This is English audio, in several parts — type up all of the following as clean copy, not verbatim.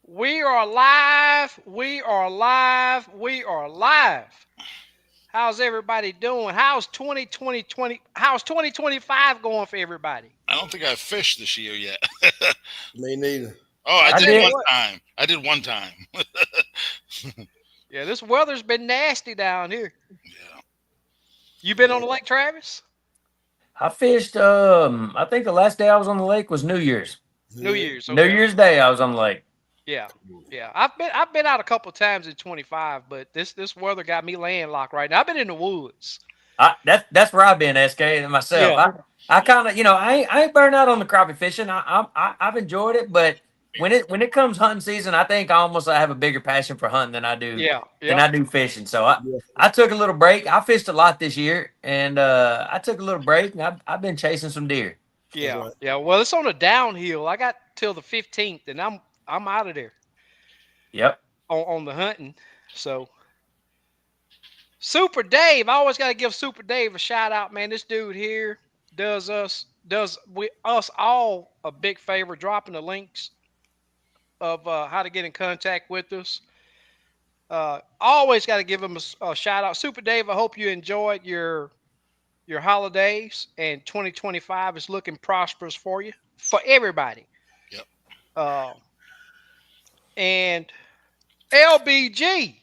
We are live. We are live. We are live. How's everybody doing? How's 2025 going for everybody? I don't think I've fished this year yet. Me neither. Oh, I I I did tell you did. one what. time. I did one time. Yeah, this weather's been nasty down here. Yeah. You been on the lake, Travis? I fished. I think the last day I was on the lake was New Year's. New Yeah. Year's, New okay. Year's Day I was on the lake. Yeah. Yeah. I've been out a couple times in 25, but this weather got me landlocked right now. I've been in the woods. That's where I've been, SK, and myself. Yeah. I kind of I ain't burned out on the crappie fishing. I've enjoyed it, but when it comes hunting season, I think I have a bigger passion for hunting Yeah. than Yep. I do fishing. So I Yeah. I took a little break. I fished a lot this year, and I took a little break, and I've been chasing some deer. That's Yeah. right. Yeah. Well, it's on a downhill. I got till the 15th and I'm out of there Yep. on the hunting. So Super Dave, I always got to give Super Dave a shout out, man. This dude here does us all a big favor, dropping the links of how to get in contact with us. Always got to give him a shout out, Super Dave. I hope you enjoyed your holidays, and 2025 is looking prosperous for everybody. Yep. Uh, and LBG,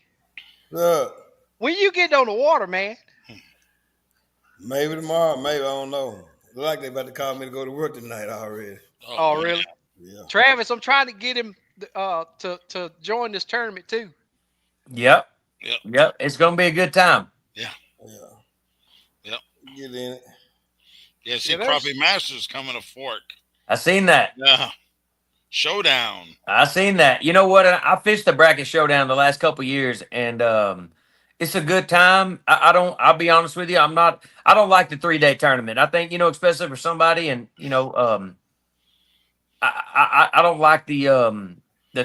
Look, when you get on the water, man. maybe tomorrow, maybe I don't know. Look like they about to call me to go to work tonight already. Oh Oh, man. really? Yeah. Travis, I'm trying to get him to join this tournament too. Yep. Yep. Yep. It's gonna be a good time. Yeah. Yeah. Yep. Get in it. Yeah. See, Yeah, there's Crappie Masters coming to Fork. I seen that. Yeah. Showdown. I seen that. You know what? I fished the bracket showdown the last couple years, and it's a good time. I don't. I'll be honest with you. I'm not. I don't like the 3 day tournament. I think especially for somebody, and I don't like the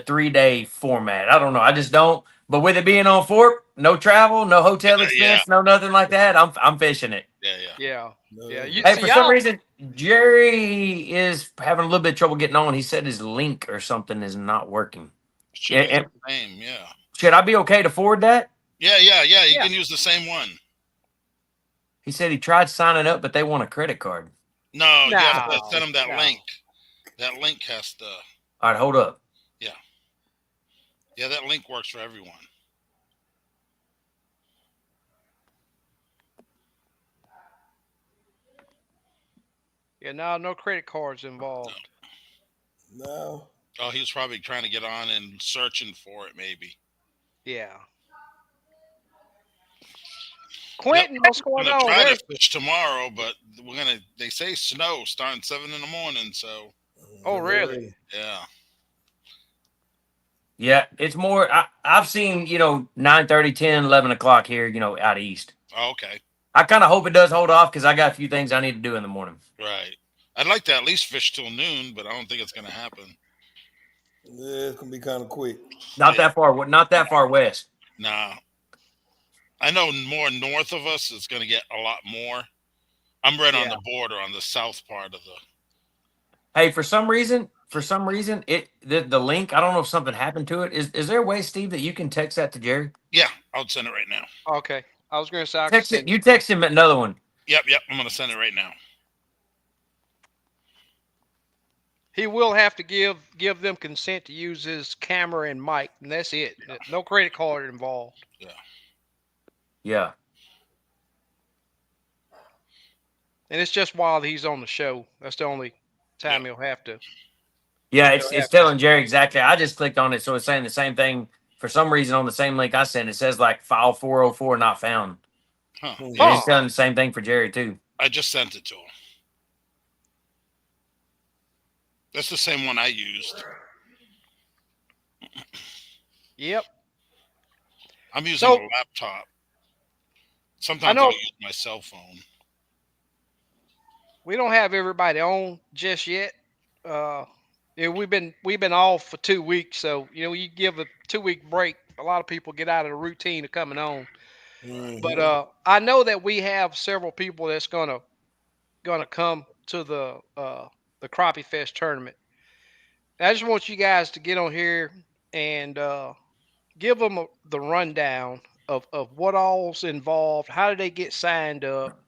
3 day format. I don't know. I just don't. But with it being on Fork, no travel, no hotel Yeah. expense, no nothing like that. I'm fishing it. Yeah. Yeah. yeah, No, yeah. that's You Hey, right. see, for some y'all. reason, Jerry is having a little bit of trouble getting on. He said his link or something is not working. Should use And the same. Yeah. should I be okay to forward that? Yeah. Yeah. Yeah. You Yeah. can use the same one. He said he tried signing up, but they want a credit card. No, you have to No, send them that no. link. That link has to. All right, hold up. Yeah. Yeah. That link works for everyone. Yeah, no credit cards involved. No. Oh, he was probably trying to get on and searching for it, maybe. Yeah. Yep. Quentin, what's I'm going gonna on? try to There's fish tomorrow, but we're gonna. They say snow starting 7 in the morning, so oh Get really? ready. yeah. Yeah, it's more. I've seen 9:30, 10, 11 o'clock here. Out east. Oh, okay, I kind of hope it does hold off because I got a few things I need to do in the morning. right. I'd like to at least fish till noon, but I don't think it's gonna happen. Yeah, it's gonna be kind of quick. Not Yeah, that far. Not that far west. nah. I know more north of us it's gonna get a lot more. I'm right on Yeah. the border on the south part of the. Hey, for some reason, the link. I don't know if something happened to it. Is there a way, Steve, that you can text that to Jerry? Yeah, I'll send it right now. Okay. I was gonna say I could Text it. send it You to him. text him another one. Yep. I'm gonna send it right now. He will have to give them consent to use his camera and mic, and that's it. Yeah, No credit card involved. yeah. Yeah. And it's just while he's on the show. That's the only Yep. time he'll have to. Yeah, He'll it's have to. telling Jerry exactly. I just clicked on it, so it's saying the same thing. For some reason, on the same link I sent, it says like file 404 not found, Huh. Hmm. and Yeah, it's Huh. telling the same thing for Jerry too. I just sent it to him. That's the same one I used. Yep. I'm using So a laptop. I Sometimes I'll know use my cell phone. we don't have everybody on just yet. Uh, yeah, we've been off for 2 weeks, so you give a 2 week break. A lot of people get out of the routine of coming on. But Mm-hmm. I know that we have several people that's gonna come to the Crappie Fest tournament. I just want you guys to get on here and give them the rundown of what all's involved. How do they get signed up?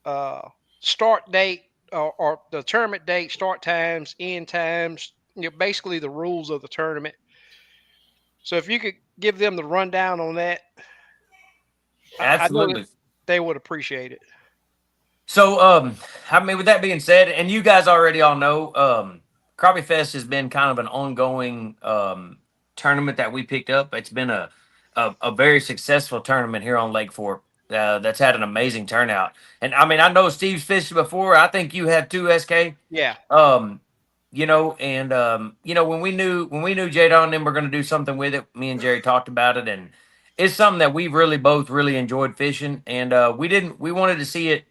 Uh, Start date or the tournament date, start times, end times. Basically the rules of the tournament. So if you could give them the rundown on that, I know that Absolutely. they would appreciate it. So, I mean, with that being said, and you guys already all know, Crappie Fest has been kind of an ongoing tournament that we picked up. It's been a very successful tournament here on Lake Fork. That's had an amazing turnout. And I mean, I know Steve's fished before. I think you have too, SK. Yeah. Um, and when we knew Jada and them were going to do something with it, me and Jerry talked about it, and it's something that we really both really enjoyed fishing, and we wanted to see it.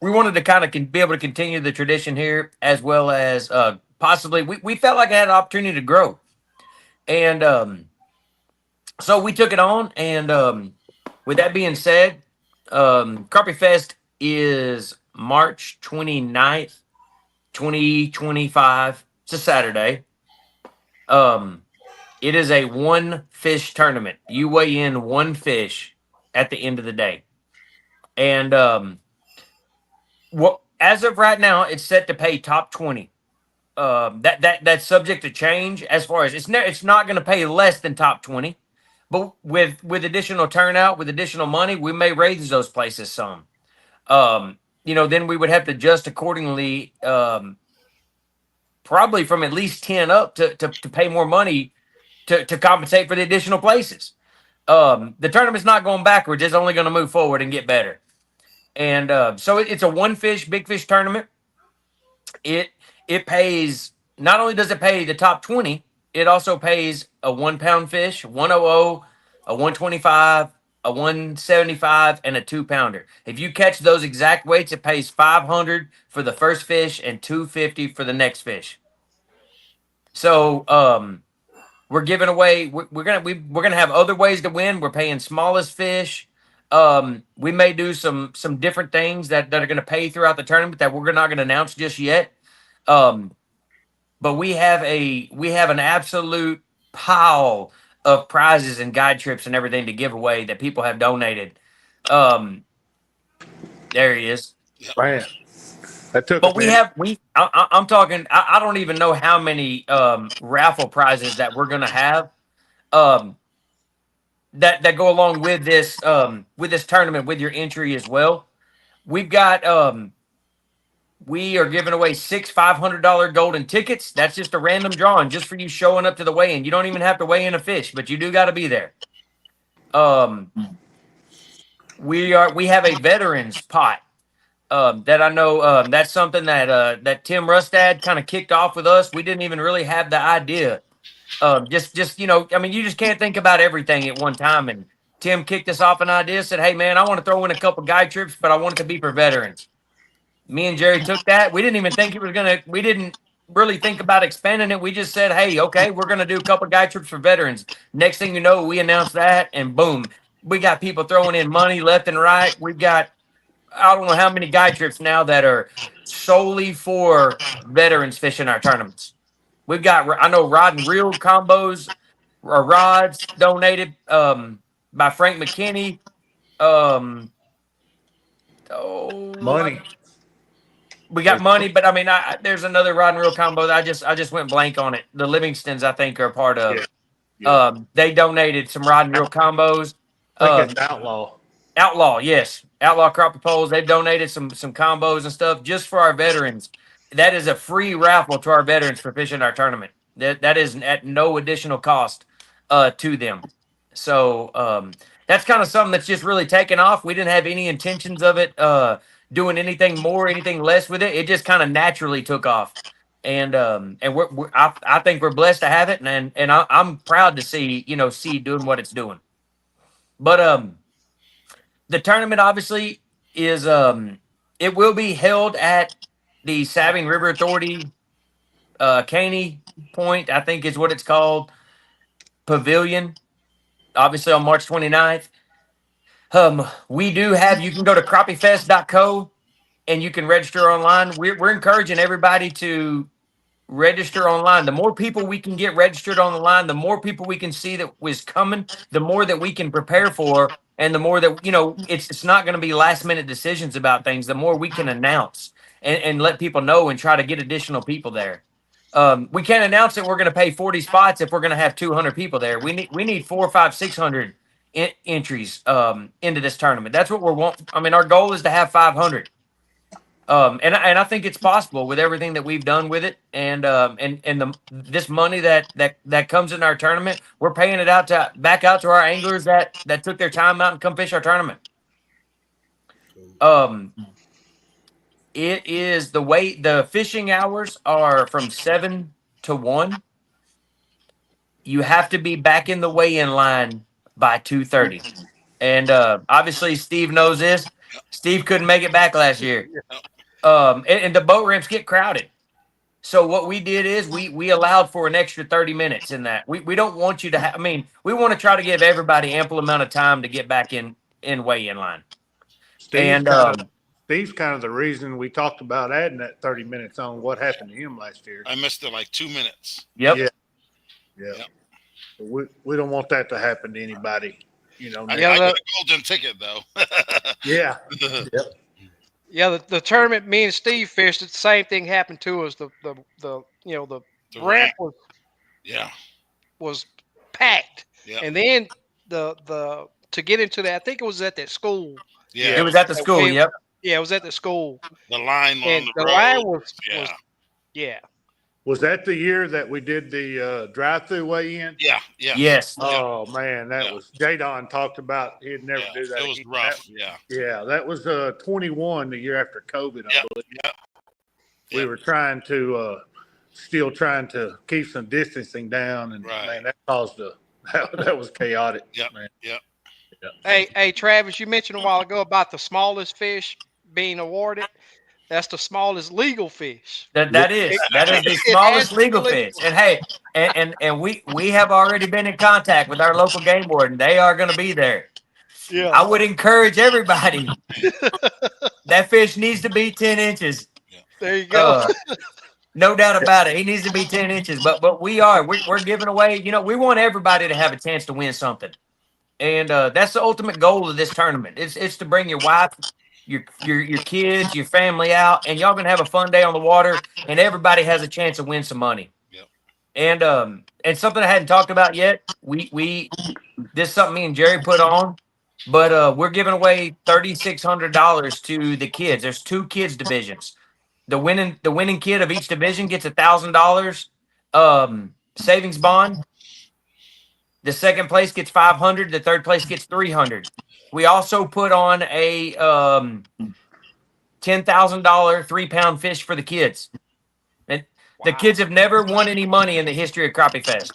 We wanted to kind of be able to continue the tradition here, as well as possibly we felt like it had an opportunity to grow, and so we took it on. And with that being said, Crappie Fest is March 29th, 2025. It's a Saturday. Um, it is a one fish tournament. You weigh in one fish at the end of the day, and what as of right now, it's set to pay top 20. That's subject to change as far as it's not going to pay less than top 20, but with additional turnout, with additional money, we may raise those places some. Then we would have to adjust accordingly. Probably from at least 10 up to pay more money to compensate for the additional places. The tournament's not going backwards; it's only going to move forward and get better. And so it's a one fish, big fish tournament. It pays. Not only does it pay the top 20, it also pays a 1 pound fish, 100, a 125, a 175, and a 2 pounder. If you catch those exact weights, it pays 500 for the first fish and 250 for the next fish. So we're giving away. We're gonna have other ways to win. We're paying smallest fish. We may do some different things that are gonna pay throughout the tournament that we're not gonna announce just yet. But we have an absolute pile of prizes and guide trips and everything to give away that people have donated. There he is. Man, that took. But I'm talking. I don't even know how many raffle prizes that we're gonna have. That go along with this tournament with your entry as well. We've got we are giving away 6 $500 golden tickets. That's just a random drawing just for you showing up to the weigh-in. You don't even have to weigh in a fish, but you do got to be there. We have a veterans pot that I know that's something that Tim Rustad kind of kicked off with us. We didn't even really have the idea. I mean, you just can't think about everything at one time. And Tim kicked us off an idea, said, "Hey man, I want to throw in a couple guide trips, but I want it to be for veterans." Me and Jerry took that. We didn't even think it was gonna. We didn't really think about expanding it. We just said, "Hey, okay, we're gonna do a couple guide trips for veterans." Next thing you know, we announced that, and boom, we got people throwing in money left and right. We've got I don't know how many guide trips now that are solely for veterans fishing our tournaments. We've got I know rod and reel combos or rods donated by Frank McKinney. Money. We got money, but I mean, there's another rod and reel combo that I just went blank on it. The Livingstons, I think, are part of. Yeah. They donated some rod and reel combos. I think it's Outlaw. Outlaw, yes, Outlaw crappie poles. They've donated some combos and stuff just for our veterans. That is a free raffle to our veterans for fishing our tournament. That is at no additional cost to them. So that's kind of something that's just really taken off. We didn't have any intentions of it doing anything more, anything less with it. It just kind of naturally took off, and I think we're blessed to have it, and I'm proud to see doing what it's doing. But the tournament obviously is it will be held at the Sabine River Authority Caney Point, I think is what it's called, Pavilion. Obviously on March 29th. We do have, you can go to crappiefest.co and you can register online. We're encouraging everybody to register online. The more people we can get registered on the line, the more people we can see that was coming, the more that we can prepare for, and the more that, it's not going to be last minute decisions about things. The more we can announce and let people know and try to get additional people there. We can't announce that we're going to pay 40 spots if we're going to have 200 people there. We need 400, 500, 600 entries into this tournament. That's what we're wanting. I mean, our goal is to have 500. And I think it's possible with everything that we've done with it, and this money that comes in our tournament, we're paying it back out to our anglers that took their time out and come fish our tournament. It is the fishing hours are from 7 to 1. You have to be back in the weigh-in line by 2:30, and obviously Steve knows this. Steve couldn't make it back last year. And the boat ramps get crowded. So what we did is we allowed for an extra 30 minutes in that. We don't want you to we want to try to give everybody ample amount of time to get back in weigh-in line. Steve's kind of the reason we talked about adding that 30 minutes on what happened to him last year. I missed it like 2 minutes. Yep. Yeah. We don't want that to happen to anybody. I got a golden ticket though. Yeah. Yep. Yeah, the tournament me and Steve fished, the same thing happened to us. The ramp was packed. Yeah. And then the to get into that, I think it was at that school. Yeah. It was at the school, yep. Yeah, it was at the school. The line on the road. Line was Was that the year that we did the drive-through weigh-in? Yeah. Yes. Oh man, that was Jadon talked about. He'd never do that. It was rough. Yeah, that was 21 the year after COVID. I believe. Yeah. We were still trying to keep some distancing down, and man, that caused that was chaotic. Yep. Man. Yep. Hey, Travis, you mentioned a while ago about the smallest fish being awarded. That's the smallest legal fish. That is the smallest legal fish. And hey, and we have already been in contact with our local game warden. They are going to be there. Yeah. I would encourage everybody. That fish needs to be 10 inches. There you go. No doubt about it. He needs to be 10 inches. But we're giving away. We want everybody to have a chance to win something. And that's the ultimate goal of this tournament. It's to bring your wife, your kids, your family out, and y'all gonna have a fun day on the water, and everybody has a chance to win some money. Yep. And something I hadn't talked about yet. This is something me and Jerry put on, but we're giving away $3,600 to the kids. There's 2 kids divisions. The winning kid of each division gets $1,000 savings bond. The second place gets $500. The third place gets $300. We also put on a $10,000 3-pound fish for the kids. And the kids have never won any money in the history of Crappie Fest.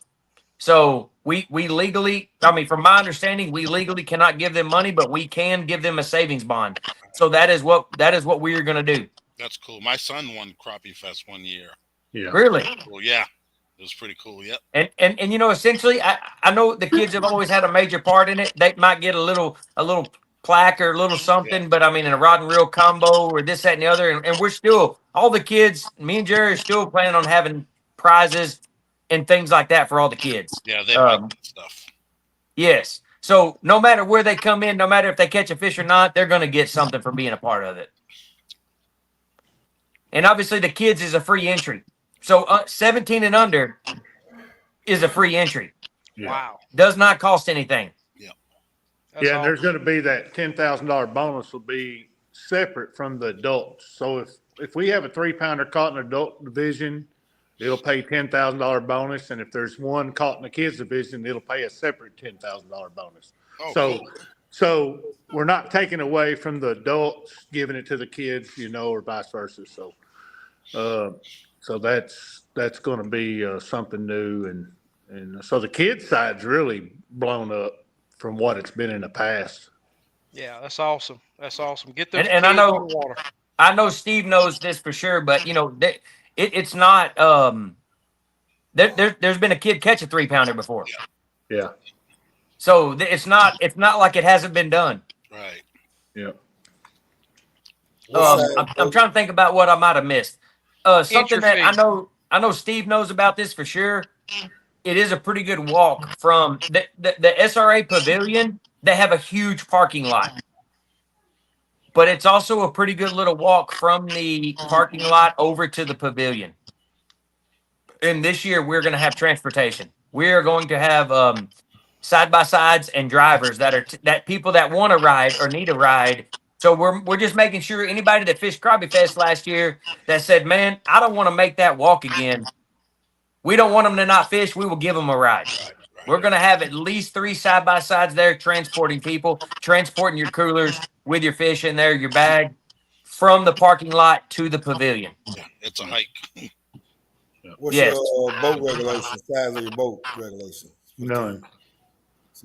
So we legally, from my understanding, we legally cannot give them money, but we can give them a savings bond. So that is what we are going to do. That's cool. My son won Crappie Fest one year. Yeah. Really? Well, yeah. It was pretty cool. Yep. And essentially, I know the kids have always had a major part in it. They might get a little plaque or a little something, but in a rod and reel combo or this, that, and the other. And we're still, all the kids, me and Jerry are still planning on having prizes and things like that for all the kids. Yeah, they like that stuff. Yes. So no matter where they come in, no matter if they catch a fish or not, they're going to get something for being a part of it. And obviously the kids is a free entry. So 17 and under is a free entry. Yeah. Wow. Does not cost anything. Yeah. That's And there's going to be that $10,000 bonus will be separate from the adults. So if we have a 3-pounder caught in the adult division, it'll pay $10,000 bonus. And if there's one caught in the kids division, it'll pay a separate $10,000 bonus. Oh, So cool. So we're not taking away from the adults, giving it to the kids, or vice versa. So that's going to be something new, and so the kids side's really blown up from what it's been in the past. Yeah, that's awesome. That's awesome. Get those And kids I know on the water. I know Steve knows this for sure, but it's not. There's been a kid catch a 3-pounder before. Yeah. So it's not like it hasn't been done. Right. Yeah. I'm trying to think about what I might have missed. Something that I I know Steve knows about this for sure. It is a pretty good walk from the SRA Pavilion. They have a huge parking lot, but it's also a pretty good little walk from the parking lot over to the pavilion. And this year we're going to have transportation. We are going to have side by sides and drivers that are that people that want to ride or need a ride. So we're just making sure anybody that fished Crappie Fest last year that said, "Man, I don't want to make that walk again." We don't want them to not fish. We will give them a ride. We're going to have at least 3 side by sides there transporting people, transporting your coolers with your fish in there, your bag, from the parking lot to the pavilion. Yeah, it's a hike. What's Yes. your boat regulation? Size of your boat regulation? None.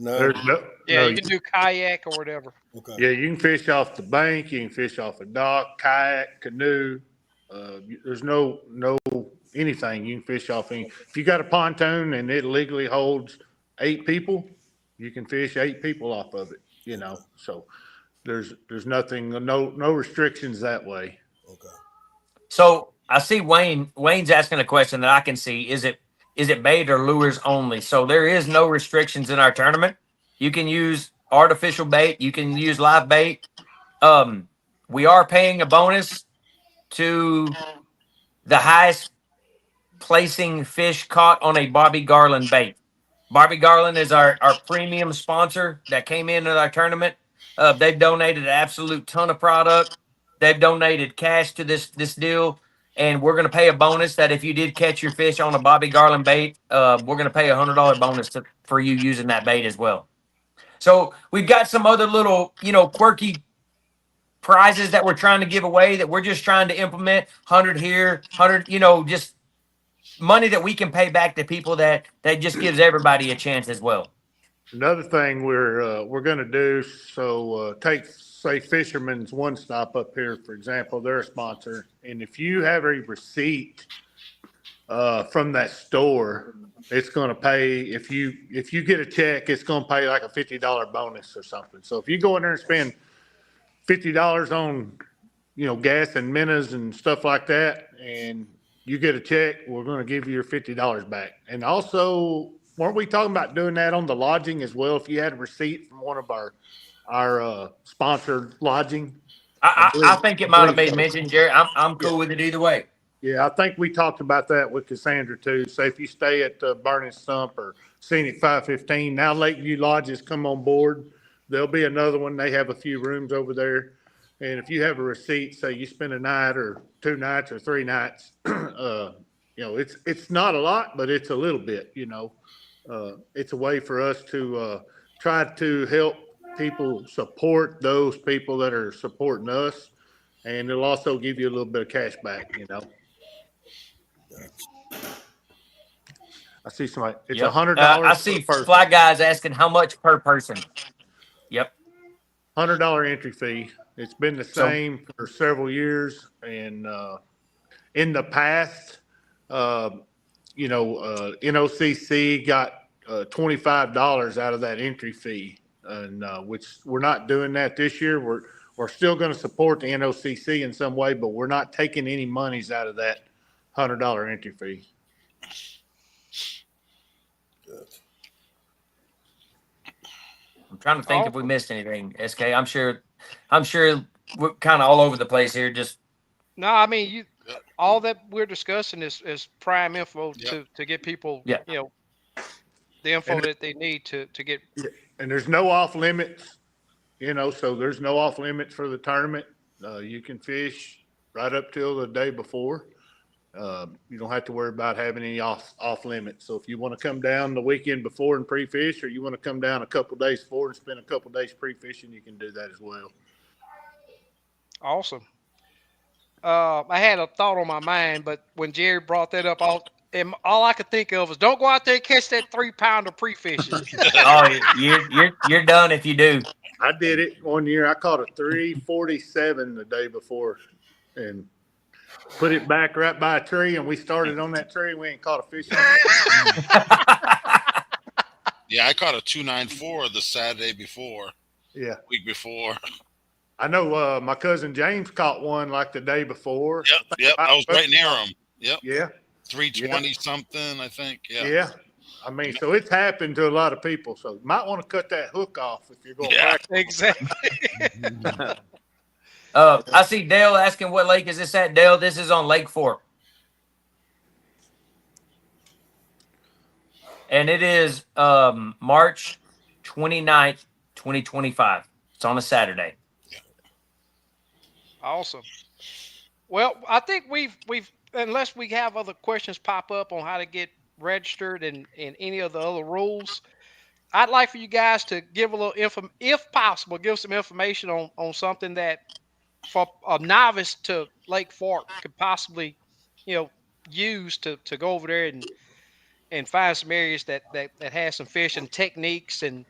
None. There's no. Yeah, no, you can do kayak or whatever. Okay. Yeah, you can fish off the bank. You can fish off a dock, kayak, canoe. There's no anything you can fish off. If you got a pontoon and it legally holds 8 people, you can fish 8 people off of it. So there's nothing, no restrictions that way. Okay. So I see Wayne's asking a question that I can see. Is it bait or lures only? So there is no restrictions in our tournament. You can use artificial bait. You can use live bait. We are paying a bonus to the highest placing fish caught on a Bobby Garland bait. Bobby Garland is our premium sponsor that came into our tournament. They've donated an absolute ton of product. They've donated cash to this deal, and we're going to pay a bonus that if you did catch your fish on a Bobby Garland bait, we're going to pay $100 bonus for you using that bait as well. So we've got some other little, quirky prizes that we're trying to give away that we're just trying to implement. 100 here, 100, just money that we can pay back to people that just gives everybody a chance as well. Another thing we're going to do, so take, say, Fisherman's One Stop up here, for example, they're a sponsor. And if you have a receipt from that store, it's going to pay, if you get a check, it's going to pay like a $50 bonus or something. So if you go in there and spend $50 on, gas and minnows and stuff like that, and you get a check, we're going to give you your $50 back. And also, weren't we talking about doing that on the lodging as well? If you had a receipt from one of our sponsored lodging. I think it might have been mentioned, Jerry. I'm cool with it either way. Yeah, I think we talked about that with Cassandra too. Say if you stay at Burning Stump or Scenic 515, now Lakeview Lodges come on board. There'll be another one. They have a few rooms over there. And if you have a receipt, say you spend a night or 2 nights or 3 nights, it's not a lot, but it's a little bit, it's a way for us to try to help people support those people that are supporting us. And it'll also give you a little bit of cash back, I see somebody, it's $100. I see Fly Guys asking how much per person. Yep. $100 entry fee. It's been the same for several years. And in the past, NOCC got $25 out of that entry fee, and which we're not doing that this year. We're still going to support the NOCC in some way, but we're not taking any monies out of that $100 entry fee. I'm trying to think if we missed anything, SK. I'm sure we're kind of all over the place here. Just no, I mean all that we're discussing is prime info to get people, the info that they need to get. And there's no off limits, so there's no off limits for the tournament. You can fish right up till the day before. You don't have to worry about having any off limits. So if you want to come down the weekend before and pre-fish, or you want to come down a couple of days before and spend a couple of days pre-fishing, you can do that as well. Awesome. I had a thought on my mind, but when Jerry brought that up, all I could think of was don't go out there and catch that 3-pounder pre-fishing. you're done if you do. I did it one year. I caught a 347 the day before and put it back right by a tree, and we started on that tree. We ain't caught a fish. Yeah, I caught a 294 the Saturday before. Yeah, week before. I know my cousin James caught one like the day before. Yep. I was right near him. Yep. Yeah. 320 something, I think. Yeah. Yeah. I mean, so it's happened to a lot of people. So you might want to cut that hook off if you're going to Yeah. practice. Exactly. I see Dale asking what lake is this at. Dale, this is on Lake Fork. And it is March 29th, 2025. It's on a Saturday. Awesome. Well, I think we've unless we have other questions pop up on how to get registered and any of the other rules, I'd like for you guys to give a little if possible, give some information on something that for a novice to Lake Fork could possibly, use to go over there and find some areas that has some fish and techniques and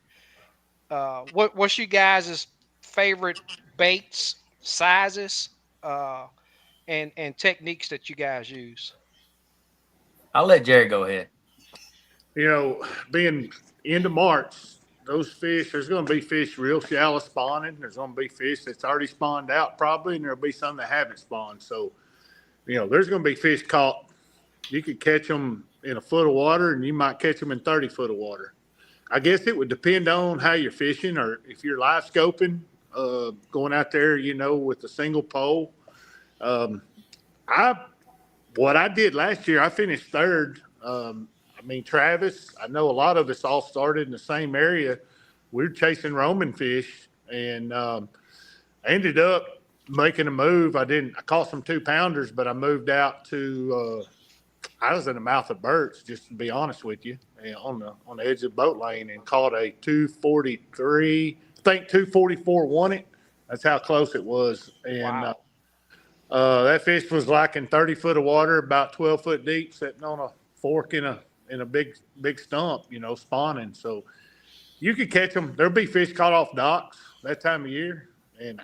what's you guys' favorite baits, sizes, and techniques that you guys use. I'll let Jerry go ahead. Being into March, those fish, there's going to be fish real shallow spawning. There's going to be fish that's already spawned out probably, and there'll be some that haven't spawned. So, there's going to be fish caught. You could catch them in a foot of water, and you might catch them in 30 foot of water. I guess it would depend on how you're fishing, or if you're live scoping, going out there, with a single pole. What I did last year, I finished third. Travis, I know a lot of us all started in the same area. We were chasing Roman fish, and I ended up making a move. I caught some 2-pounders, but I moved out to I was in the mouth of Burt's, just to be honest with you, and on the edge of the boat lane, and caught a 243. I think 244 won it. That's how close it was. And Wow. That fish was like in 30 foot of water, about 12 foot deep, sitting on a fork in a big stump, spawning. So you could catch them. There'll be fish caught off docks that time of year. And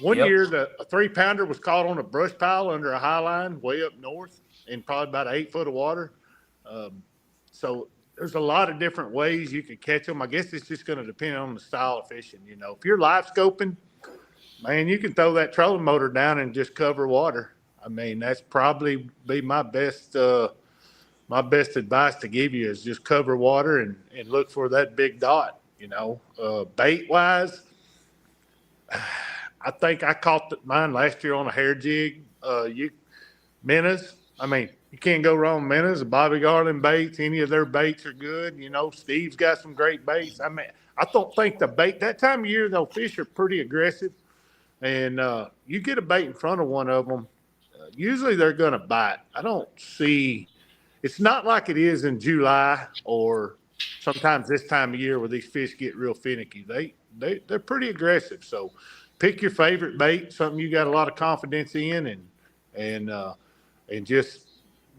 one Yep. year a 3-pounder was caught on a brush pile under a high line way up north in probably about 8 foot of water. So there's a lot of different ways you could catch them. I guess it's just going to depend on the style of fishing. If you're live scoping, man, you can throw that trolling motor down and just cover water. That's probably be my best advice to give you is just cover water and look for that big dot. Bait wise, I think I caught mine last year on a hair jig. Minnows. You can't go wrong with minnows. Bobby Garland baits, any of their baits are good. Steve's got some great baits. I don't think the bait that time of year though, fish are pretty aggressive, and you get a bait in front of one of them, usually they're going to bite. I don't see. It's not like it is in July or sometimes this time of year where these fish get real finicky. They're pretty aggressive. So pick your favorite bait, something you got a lot of confidence in, and just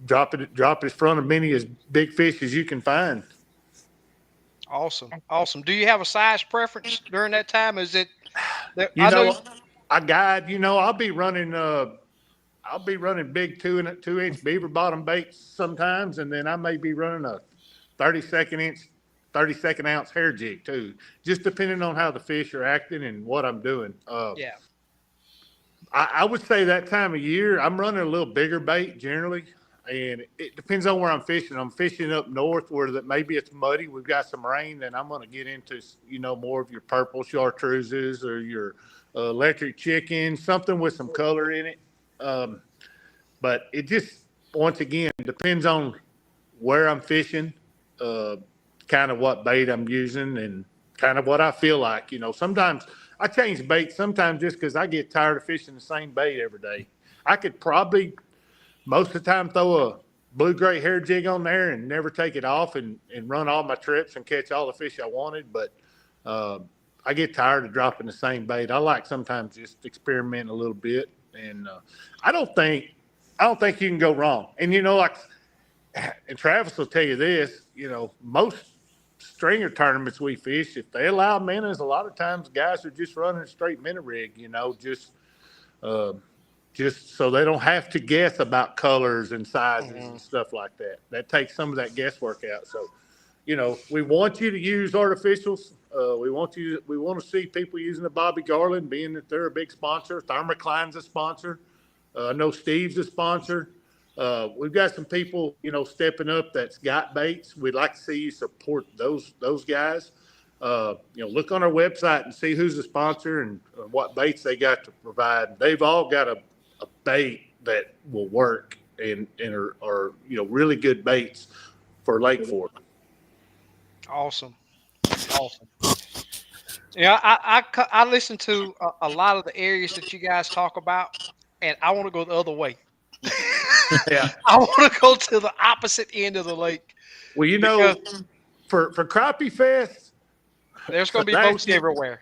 drop it in front of many as big fish as you can find. Awesome. Do you have a size preference during that time? Is it? I guide. I'll be running big 2-inch beaver bottom baits sometimes, and then I may be running a 32nd ounce hair jig too, just depending on how the fish are acting and what I'm doing. Yeah. I would say that time of year I'm running a little bigger bait generally, and it depends on where I'm fishing. I'm fishing up north where maybe it's muddy. We've got some rain, then I'm going to get into more of your purple chartreuses or your electric chicken, something with some color in it. But it just, once again, depends on where I'm fishing, kind of what bait I'm using, and kind of what I feel like. Sometimes I change bait sometimes just because I get tired of fishing the same bait every day. I could probably most of the time throw a blue-gray hair jig on there and never take it off and run all my trips and catch all the fish I wanted. But I get tired of dropping the same bait. I like sometimes just experiment a little bit. And I don't think you can go wrong. And, and Travis will tell you this, most stringer tournaments we fish, if they allow minnows, a lot of times guys are just running a straight minnow rig, just so they don't have to guess about colors and sizes and stuff like that. That takes some of that guesswork out. So, we want you to use artificials. We want to see people using the Bobby Garland, being that they're a big sponsor. Thermocline's a sponsor. I know Steve's a sponsor. We've got some people, stepping up that's got baits. We'd like to see you support those guys. Look on our website and see who's a sponsor and what baits they got to provide. They've all got a bait that will work and are really good baits for Lake Fork. Awesome. Yeah, I listen to a lot of the areas that you guys talk about, and I want to go the other way. Yeah. I want to go to the opposite end of the lake. Well, for Crappie Fest, there's going to be boats everywhere.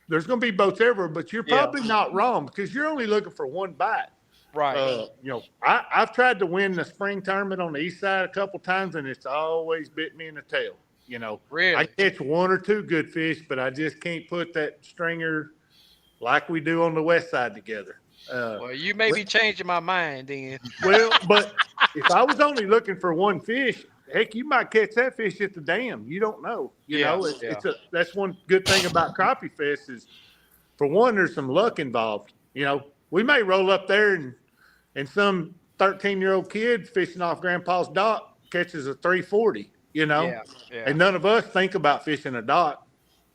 There's going to be boats everywhere, but you're probably not wrong because you're only looking for one bite. Right. I've tried to win the spring tournament on the east side a couple times, and it's always bit me in the tail. Really? I catch one or two good fish, but I just can't put that stringer like we do on the west side together. Well, you may be changing my mind then. Well, but if I was only looking for one fish, heck, you might catch that fish at the dam. You don't know. That's one good thing about Crappie Fest is, for one, there's some luck involved. We may roll up there and some 13-year-old kid fishing off Grandpa's dock catches a 340. And none of us think about fishing a dock.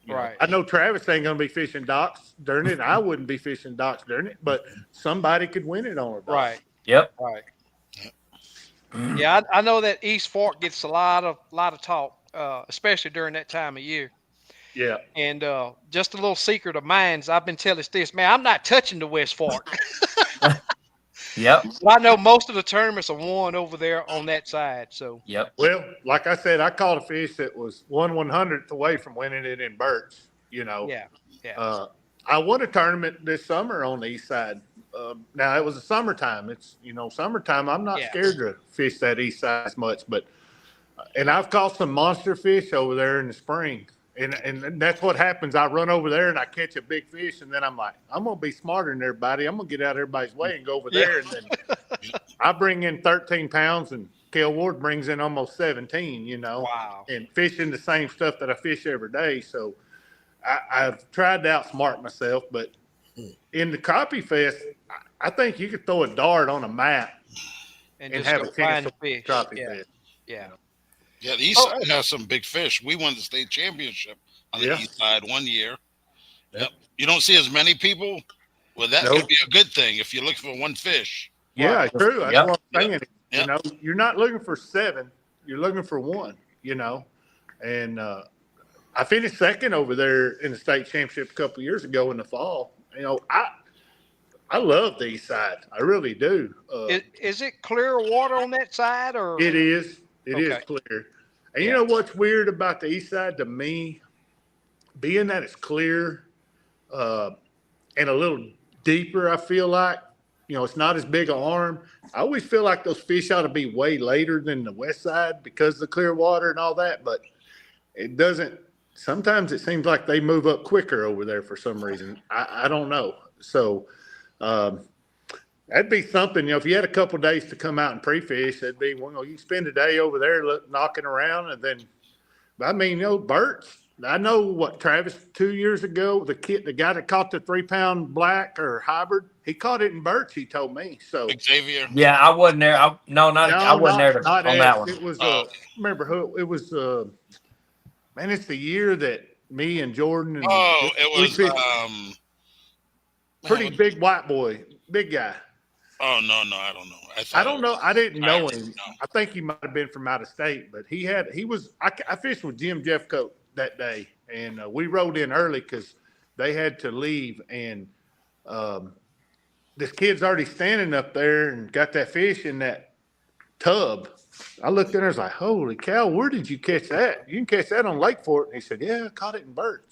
Right. I know Travis ain't going to be fishing docks during it. I wouldn't be fishing docks during it, but somebody could win it on a dock. Right. Yep. Right. Yeah, I know that East Fork gets a lot of talk, especially during that time of year. Yeah. And just a little secret of mine, I've been telling this, man, I'm not touching the West Fork. Yep. But I know most of the tournaments are won over there on that side. So. Yep. Well, like I said, I caught a fish that was 1/100th away from winning it in Birch. Yeah. I won a tournament this summer on the east side. Now it was the summertime. It's summertime. I'm not scared to fish that east side as much, and I've caught some monster fish over there in the spring. And that's what happens. I run over there and I catch a big fish, and then I'm like, I'm gonna be smarter than everybody. I'm gonna get out of everybody's way and go over there. And then I bring in 13 pounds, and Kel Ward brings in almost 17. Wow. And fishing the same stuff that I fish every day. So I've tried to outsmart myself, but in the Crappie Fest, I think you could throw a dart on a map and have a chance to fish. Crappie Fest. Yeah. Yeah, the east side has some big fish. We won the state championship on the east side one year. Yep. You don't see as many people. Well, that could be a good thing if you're looking for one fish. Yeah, true. That's what I'm saying. Yep. You're not looking for 7. You're looking for 1, And I finished second over there in the state championship a couple of years ago in the fall. I love the east side. I really do. Is it clear water on that side, or? It is. It is clear. And you know what's weird about the east side to me? Being that it's clear and a little deeper, I feel like, it's not as big an arm. I always feel like those fish ought to be way later than the west side because of the clear water and all that. But it doesn't. Sometimes it seems like they move up quicker over there for some reason. I don't know. So that'd be something, if you had a couple of days to come out and pre-fish, that'd be, you spend a day over there knocking around. And then, Bert, I know what Travis 2 years ago, the guy that caught the 3-pound black or hybrid, he caught it in Birch, he told me. So Xavier. Yeah, I wasn't there. I wasn't there on that one. It was, remember who, it was, it's the year that me and Jordan. And it was, pretty big white boy, big guy. Oh, no, I don't know. I don't know. I didn't know him. I think he might have been from out of state, but I fished with Jim Jeffcoat that day, and we rode in early because they had to leave. And this kid's already standing up there and got that fish in that tub. I looked in there, I was like, holy cow, where did you catch that? You can catch that on Lake Fork. And he said, yeah, I caught it in Birch.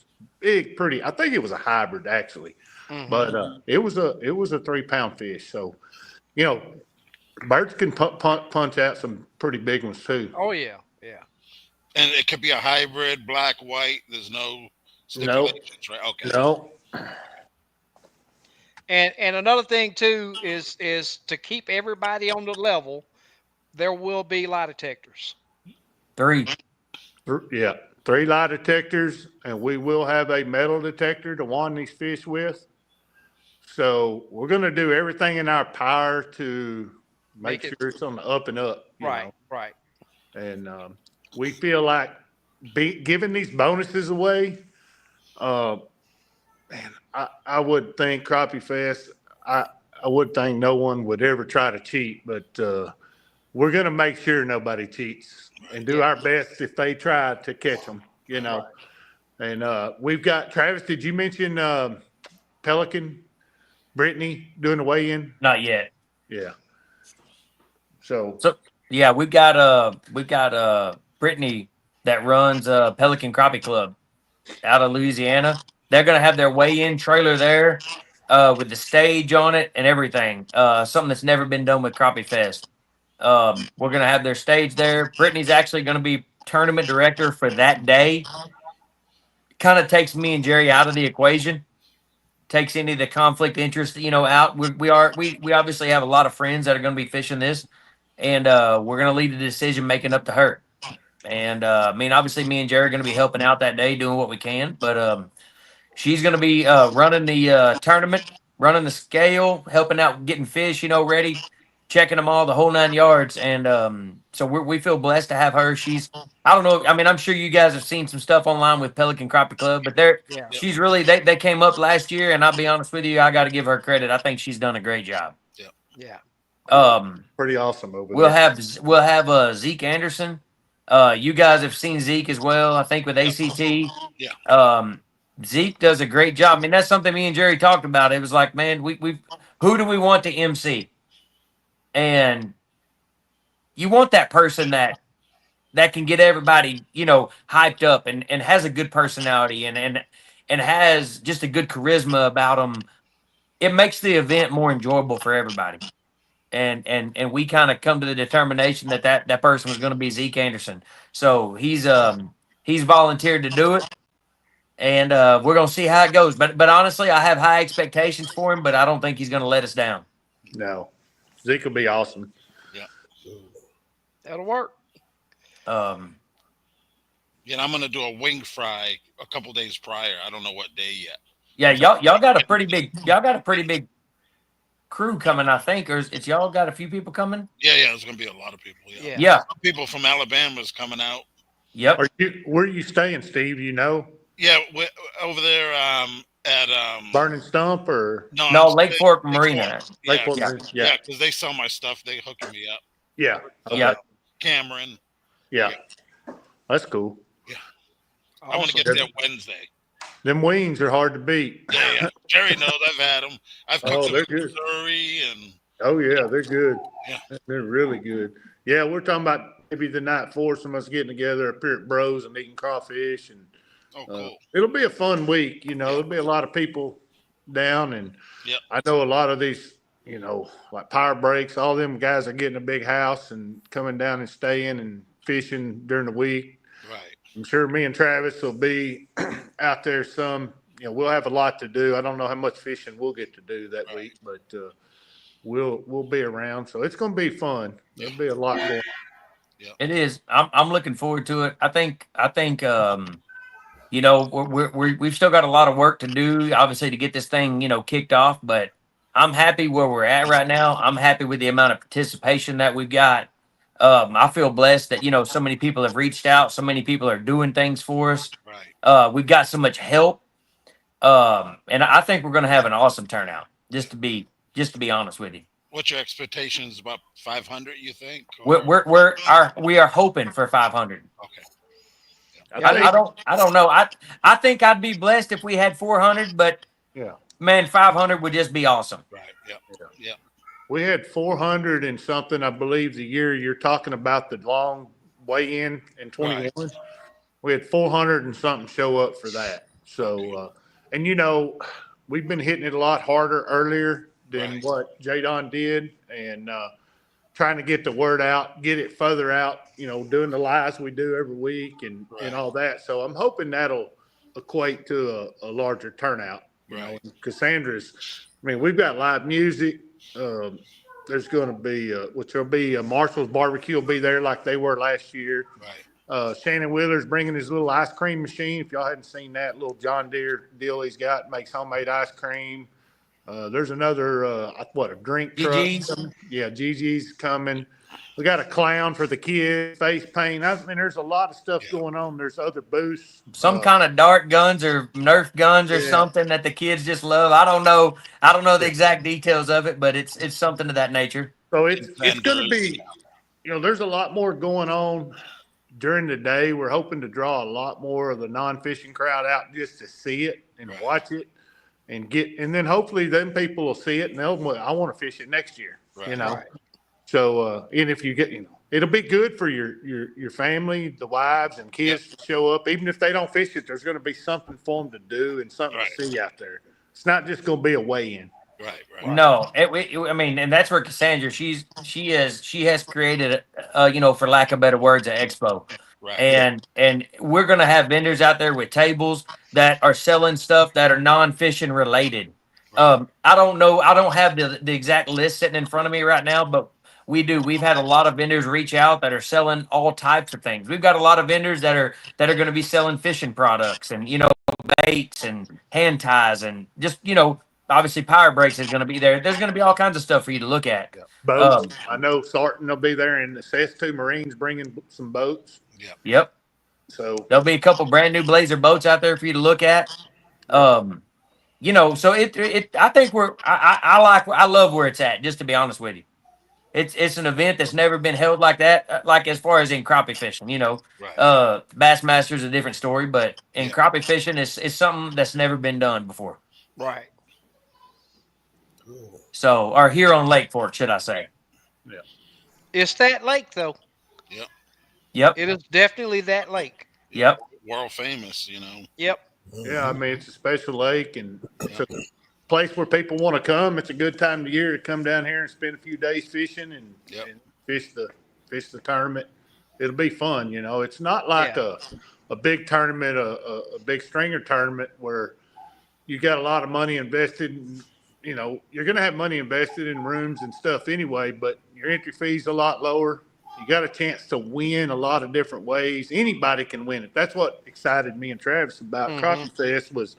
Big, pretty. I think it was a hybrid, actually. Mm-hmm. But it was a 3-pound fish. So, birds can punch out some pretty big ones too. Oh yeah. And it could be a hybrid, black, white. There's no stipulations, right? Okay. No. And another thing too is to keep everybody on the level. There will be lie detectors. 3. Yeah, 3 lie detectors, and we will have a metal detector to wand these fish with. So we're going to do everything in our power to make sure it's on the up and up. You right, know? right. And we feel like giving these bonuses away. Man, I would think Crappie Fest. I would think no one would ever try to cheat, but we're going to make sure nobody cheats and do our best if they try to catch them. You know, and we've got Travis. Did you mention Pelican, Brittany doing the weigh-in? Not yet. Yeah. So yeah, we've got Brittany that runs Pelican Crappie Club out of Louisiana. They're gonna have their weigh-in trailer there with the stage on it and everything. Something that's never been done with Crappie Fest. We're gonna have their stage there. Brittany's actually gonna be tournament director for that day. Kind of takes me and Jerry out of the equation. Takes any of the conflict interest, out. We obviously have a lot of friends that are going to be fishing this, and we're going to leave the decision making up to her. And I mean, obviously, me and Jerry are going to be helping out that day, doing what we can. But she's going to be running the tournament, running the scale, helping out, getting fish, ready, checking them all, the whole 9 yards. And so we feel blessed to have her. I don't know. I mean, I'm sure you guys have seen some stuff online with Pelican Crappie Club, but she's really, they came up last year, and I'll be honest with you, I got to give her credit. I think she's done a great job. Yeah. pretty awesome over We'll there. have Zeke Anderson. You guys have seen Zeke as well, I think, with ACT. Yeah. Zeke does a great job. I mean, that's something me and Jerry talked about. It was like, man, who do we want to MC? And you want that person that can get everybody, hyped up and has a good personality and has just a good charisma about them. It makes the event more enjoyable for everybody. And we kind of come to the determination that person was going to be Zeke Anderson. So he's volunteered to do it. And we're going to see how it goes. But honestly, I have high expectations for him, but I don't think he's going to let us down. No. Zeke will be awesome. Yeah. That'll work. I'm going to do a wing fry a couple days prior. I don't know what day yet. Yeah, y'all got a pretty big crew coming, I think. Or it's y'all got a few people coming? Yeah, there's going to be a lot of people. Yeah. People from Alabama's coming out. Yep. Where are you staying, Steve? You know? Yeah, we're over there at Burning Stump or no Lake Fork Marina. Lake Fork Marina. Yeah, because they sell my stuff. They hooking me up. Yeah. Okay. Yeah. Cameron. Yeah. That's cool. Yeah. I want to get there Wednesday. Them wings are hard to beat. Yeah. Jerry knows I've had them. I've cooked them they're in good. Missouri and. Oh yeah, they're good. Yeah. They're really good. Yeah, we're talking about maybe the night before some of us getting together up here at Bros and eating crawfish and. Oh, cool. It'll be a fun week, There'll be a lot of people down, and I know a lot of these, like Power Breaks. All them guys are getting a big house and coming down and staying and fishing during the week. Right. I'm sure me and Travis will be out there some. We'll have a lot to do. I don't know how much fishing we'll get to do that week, but we'll be around. So it's going to be fun. There'll be a lot going on. Yeah. It is. I'm looking forward to it. I think we've still got a lot of work to do, obviously, to get this thing, kicked off. But I'm happy where we're at right now. I'm happy with the amount of participation that we've got. I feel blessed that, so many people have reached out. So many people are doing things for us. Right. We've got so much help. And I think we're going to have an awesome turnout, just to be honest with you. What's your expectations? About 500, you think? We are hoping for 500. Okay. I don't know. I think I'd be blessed if we had 400, but man, 500 would just be awesome. Right. Yeah. We had 400 and something, I believe, the year you're talking about, the long weigh-in in 21. Right. We had 400 and something show up for that. So, and we've been hitting it a lot harder earlier than what Jadon did, and trying to get the word out, get it further out, doing the lives we do every week and all that. So I'm hoping that'll equate to a larger turnout. Cassandra's, we've got live music. There's going to be, which will be Marshall's Barbecue will be there like they were last year. Right. Shannon Wheeler's bringing his little ice cream machine. If y'all hadn't seen that little John Deere deal he's got, makes homemade ice cream. There's another, a drink truck. GG's. Yeah, GG's coming. We got a clown for the kids, face paint. I mean, there's a lot of stuff going on. There's other booths. Some kind of dart guns or Nerf guns or Yeah. something that the kids just love. I don't know. I don't know the exact details of it, but it's something of that nature. So it's going to be, there's a lot more going on during the day. We're hoping to draw a lot more of the non-fishing crowd out just to see it and watch it and then hopefully then people will see it and I want to fish it next year, Right. So, and if you get, it'll be good for your family, the wives and kids to show up. Even if they don't fish it, there's going to be something for them to do and something to see out there. It's not just going to be a weigh-in. Right. No, I mean, and that's where Cassandra, she has created, for lack of better words, an expo. Right. And we're gonna have vendors out there with tables that are selling stuff that are non-fishing related. I don't know, I don't have the exact list sitting in front of me right now, but we've had a lot of vendors reach out that are selling all types of things. We've got a lot of vendors that are going to be selling fishing products and baits and hand ties and just obviously power breaks is going to be there. There's going to be all kinds of stuff for you to look at. Boats. I know Sarton will be there and the CS2 Marines bringing some boats. Yep. So there'll be a couple brand new Blazer boats out there for you to look at. So I think I love where it's at, just to be honest with you. It's an event that's never been held like that, like as far as in crappie fishing, Bassmaster is a different story, but in crappie fishing it's something that's never been done before. Right. So, or here on Lake Fork, should I say. Yeah. It's that lake though. Yep. It is definitely that lake. Yep. World famous, Yep. Yeah, I mean, it's a special lake and it's a place where people want to come. It's a good time of year to come down here and spend a few days fishing and fish the tournament. It'll be fun, It's not like a big tournament, a big stringer tournament where you got a lot of money invested in, you're going to have money invested in rooms and stuff anyway, but your entry fee's a lot lower. You got a chance to win a lot of different ways. Anybody can win it. That's what excited me and Travis about Crappie Fest was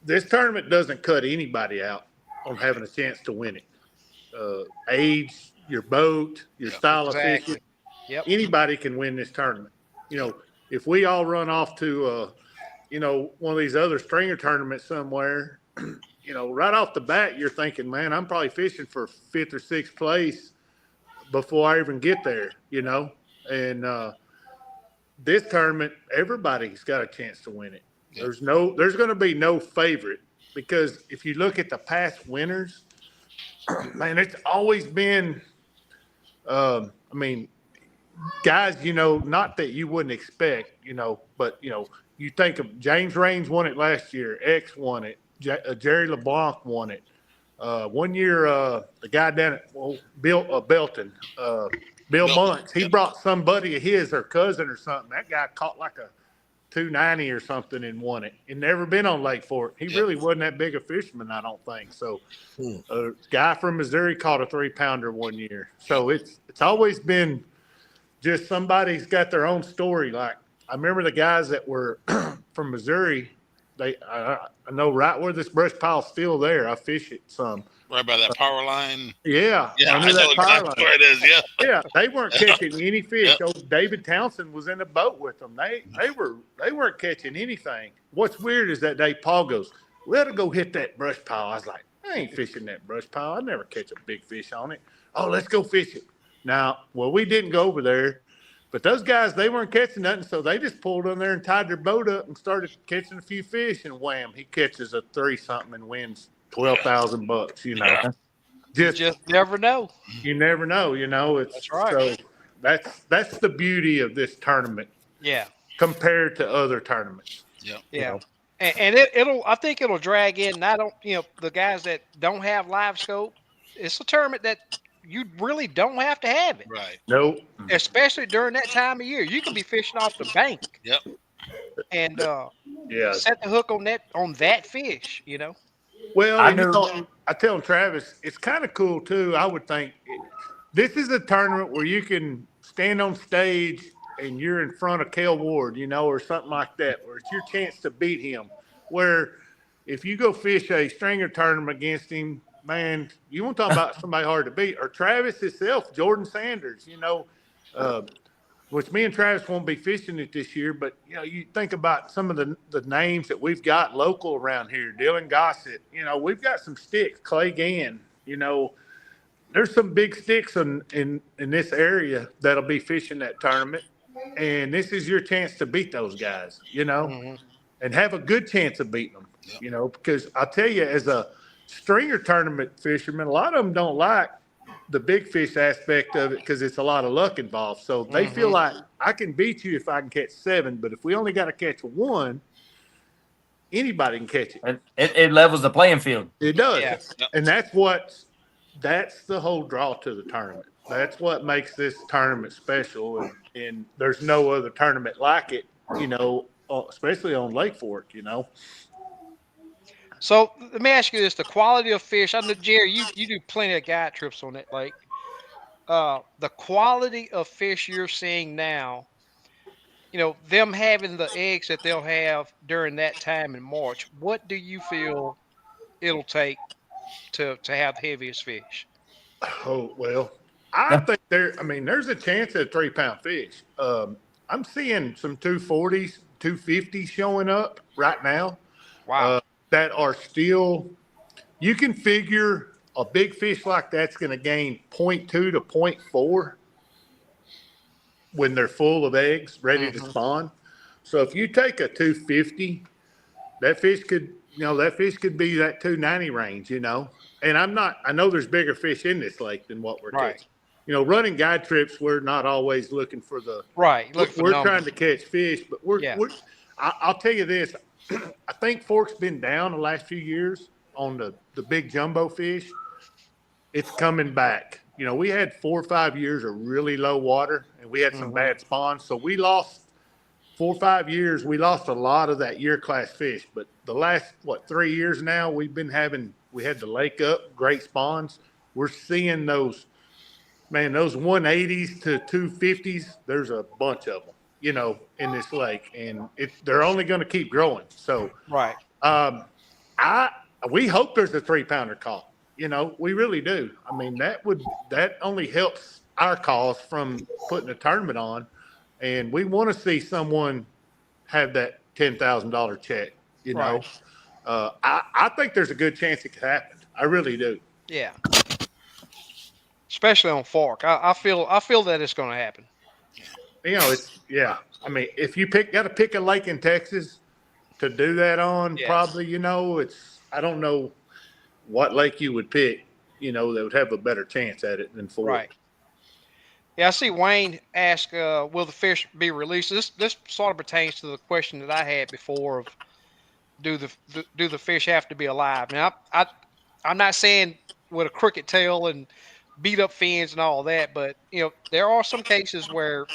this tournament doesn't cut anybody out on having a chance to win it. Age, your boat, your style of fishing. Yep. Anybody can win this tournament. If we all run off to, one of these other stringer tournaments somewhere, right off the bat, you're thinking, man, I'm probably fishing for 5th or 6th place before I even get there, and this tournament, everybody's got a chance to win it. There's going to be no favorite because if you look at the past winners, man, it's always been, guys, not that you wouldn't expect, but, you think of James Raines won it last year. X won it. Jerry LeBlanc won it. One year, the guy down at Belton, Bill Muntz, he brought somebody of his or cousin or something. That guy caught like a 290 or something and won it. He'd never been on Lake Fork. He really wasn't that big a fisherman, I don't think. So, a guy from Missouri caught a 3-pounder one year. So it's always been just somebody's got their own story. Like I remember the guys that were from Missouri. I know right where this brush pile's still there. I fish it some. Right by that power line. Yeah. I know exactly where it is. Yeah. Yeah. They weren't catching any fish. Old David Townsend was in the boat with them. They weren't catching anything. What's weird is that day Paul goes, we ought to go hit that brush pile. I was like, I ain't fishing that brush pile. I never catch a big fish on it. Oh, let's go fish it. Now, we didn't go over there. But those guys, they weren't catching nothing, so they just pulled on there and tied their boat up and started catching a few fish, and wham, he catches a 3-something and wins $12,000. You just never know. You never know. That's right. So that's the beauty of this tournament. Yeah. Compared to other tournaments. Yeah. And I think it'll drag in the guys that don't have live scope. It's a tournament that you really don't have to have it. Right. Nope. Especially during that time of year. You can be fishing off the bank. Yep. And set the hook on that fish, Well, I tell Travis, it's kind of cool too. I would think this is a tournament where you can stand on stage and you're in front of Cale Ward, or something like that, where it's your chance to beat him. Where if you go fish a stringer tournament against him, man, you want to talk about somebody hard to beat. Or Travis himself, Jordan Sanders, which me and Travis won't be fishing it this year, but you think about some of the names that we've got local around here. Dylan Gossett, we've got some sticks. Clay Gann, there's some big sticks in this area that'll be fishing that tournament, and this is your chance to beat those guys, and have a good chance of beating them, because I'll tell you, as a stringer tournament fisherman, a lot of them don't like the big fish aspect of it because it's a lot of luck involved. So they feel like I can beat you if I can catch 7, but if we only got to catch 1, anybody can catch it. And it levels the playing field. It does. Yeah. And that's the whole draw to the tournament. That's what makes this tournament special. And there's no other tournament like it, especially on Lake Fork, So let me ask you this: the quality of fish. I know, Jerry, you do plenty of guide trips on that lake. The quality of fish you're seeing now, them having the eggs that they'll have during that time in March. What do you feel it'll take to have the heaviest fish? Oh, well, I think there's a chance at a 3-pound fish. I'm seeing some 240s, 250s showing up right now. Wow. That are still, you can figure a big fish like that's going to gain 0.2 to 0.4 when they're full of eggs ready to spawn. So if you take a 250, that fish could be that 290 range, and I know there's bigger fish in this lake than what we're catching. Running guide trips, we're not always looking for the right. We're trying to catch fish, but I'll tell you this. I think Fork's been down the last few years on the big jumbo fish. It's coming back. We had 4 or 5 years of really low water, and we had some bad spawns. So we lost 4 or 5 years. We lost a lot of that year class fish. But the last 3 years now, we had the lake up, great spawns. We're seeing those 180s to 250s. There's a bunch of them. In this lake, and they're only going to keep growing. So, right. We hope there's a 3-pounder caught. We really do. That only helps our cause from putting a tournament on, and we want to see someone have that $10,000 check. Right. I think there's a good chance it could happen. I really do. Yeah. Especially on Fork, I feel that it's going to happen. If you got to pick a lake in Texas to do that on, probably, I don't know what lake you would pick, that would have a better chance at it than Fork. Right. Yeah, I see Wayne ask, will the fish be released? This sort of pertains to the question that I had before of do the fish have to be alive? Now, I'm not saying with a crooked tail and beat up fins and all that, but there are some cases where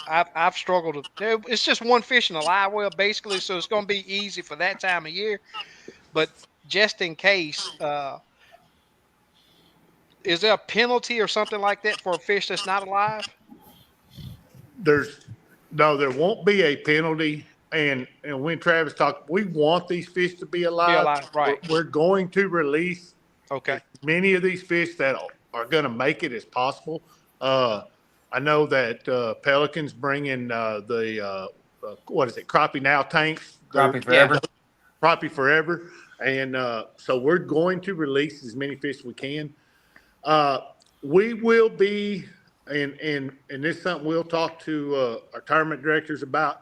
I've struggled to. It's just one fish in a live well basically, so it's going to be easy for that time of year. But just in case, is there a penalty or something like that for a fish that's not alive? There won't be a penalty. And when Travis talked, we want these fish to be alive. Right. We're going to release many of these fish that are going to make it as possible. I know that Pelican's bringing Crappie Now tanks. Crappie Forever. Crappie Forever. And so we're going to release as many fish as we can. We will be, and this is something we'll talk to our tournament directors about.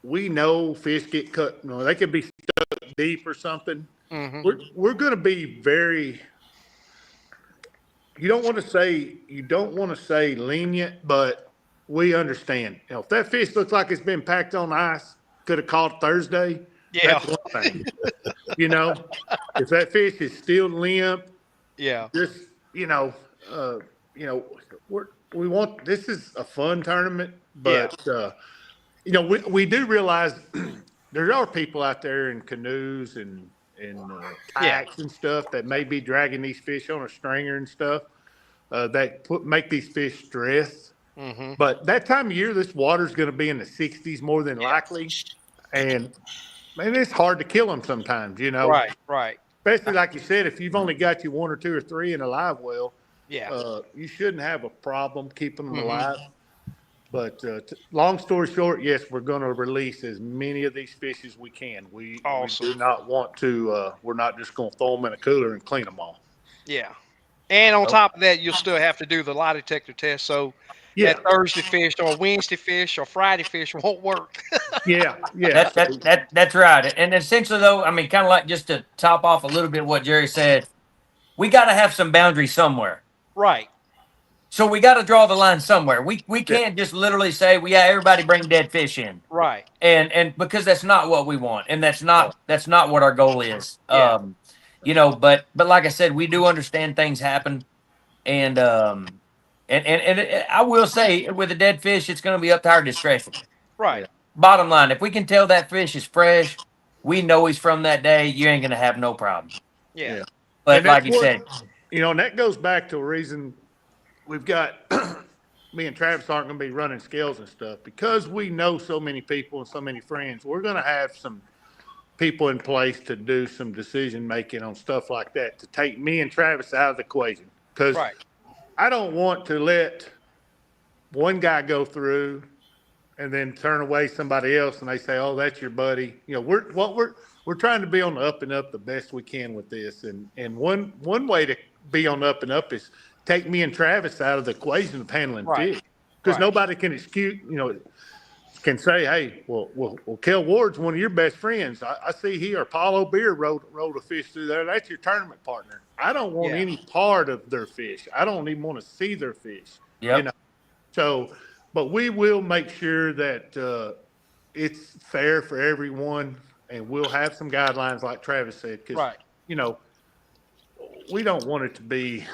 We know fish get cut. They could be stuck deep or something. We're going to be very. You don't want to say lenient, but we understand. If that fish looks like it's been packed on ice, could have caught Thursday. Yeah. That's one thing. If that fish is still limp, just we want. This is a fun tournament, but we do realize there are people out there in canoes and kayaks and stuff that may be dragging these fish on a stringer and stuff that make these fish stress. But that time of year, this water's going to be in the 60s more than likely. And Man, it's hard to kill them sometimes, you know. Right, right. Especially like you said, if you've only got you 1 or 2 or 3 in a live well, Yeah. you shouldn't have a problem keeping them Mhm. alive. But long story short, yes, we're going to release as many of these fish as we can. We Awesome. do not want to. We're not just going to throw them in a cooler and clean them all. Yeah. And on Nope. top of that, you'll still have to do the lie detector test. So Yeah, that Thursday fish or Wednesday fish or Friday fish won't work. yeah, yeah. That's right. And essentially, though, I mean, kind of like just to top off a little bit what Jerry said, we got to have some boundaries somewhere. Right. So we got to draw the line somewhere. We Yeah. can't just literally say, well, yeah, everybody bring dead fish in. Right. And because that's not what we want, and that's not what our goal is. Yeah. You know, but like I said, we do understand things happen, and I will say, with a dead fish, it's going to be up to our discretion. Right. Bottom line, if we can tell that fish is fresh, we know he's from that day, you ain't going to have no problem. Yeah. Yeah. But And like that's you what- said, You know, and that goes back to a reason we've got me and Travis aren't going to be running scales and stuff because we know so many people and so many friends. We're going to have some people in place to do some decision making on stuff like that to take me and Travis out of the equation because Right. I don't want to let one guy go through and then turn away somebody else and they say, "Oh, that's your buddy." You know, we're trying to be on the up and up the best we can with this, and one way to be on the up and up is take me and Travis out of the equation of handling Right. fish because Right. nobody can can say, "Hey, well, Kel Ward's one of your best friends. I see he or Paulo Beer rode a fish through there. That's your tournament partner. I don't want Yeah. any part of their fish. I don't even want to see their fish. Yep. You know, so." But we will make sure that it's fair for everyone, and we'll have some guidelines, like Travis said, because Right. we don't want it to be.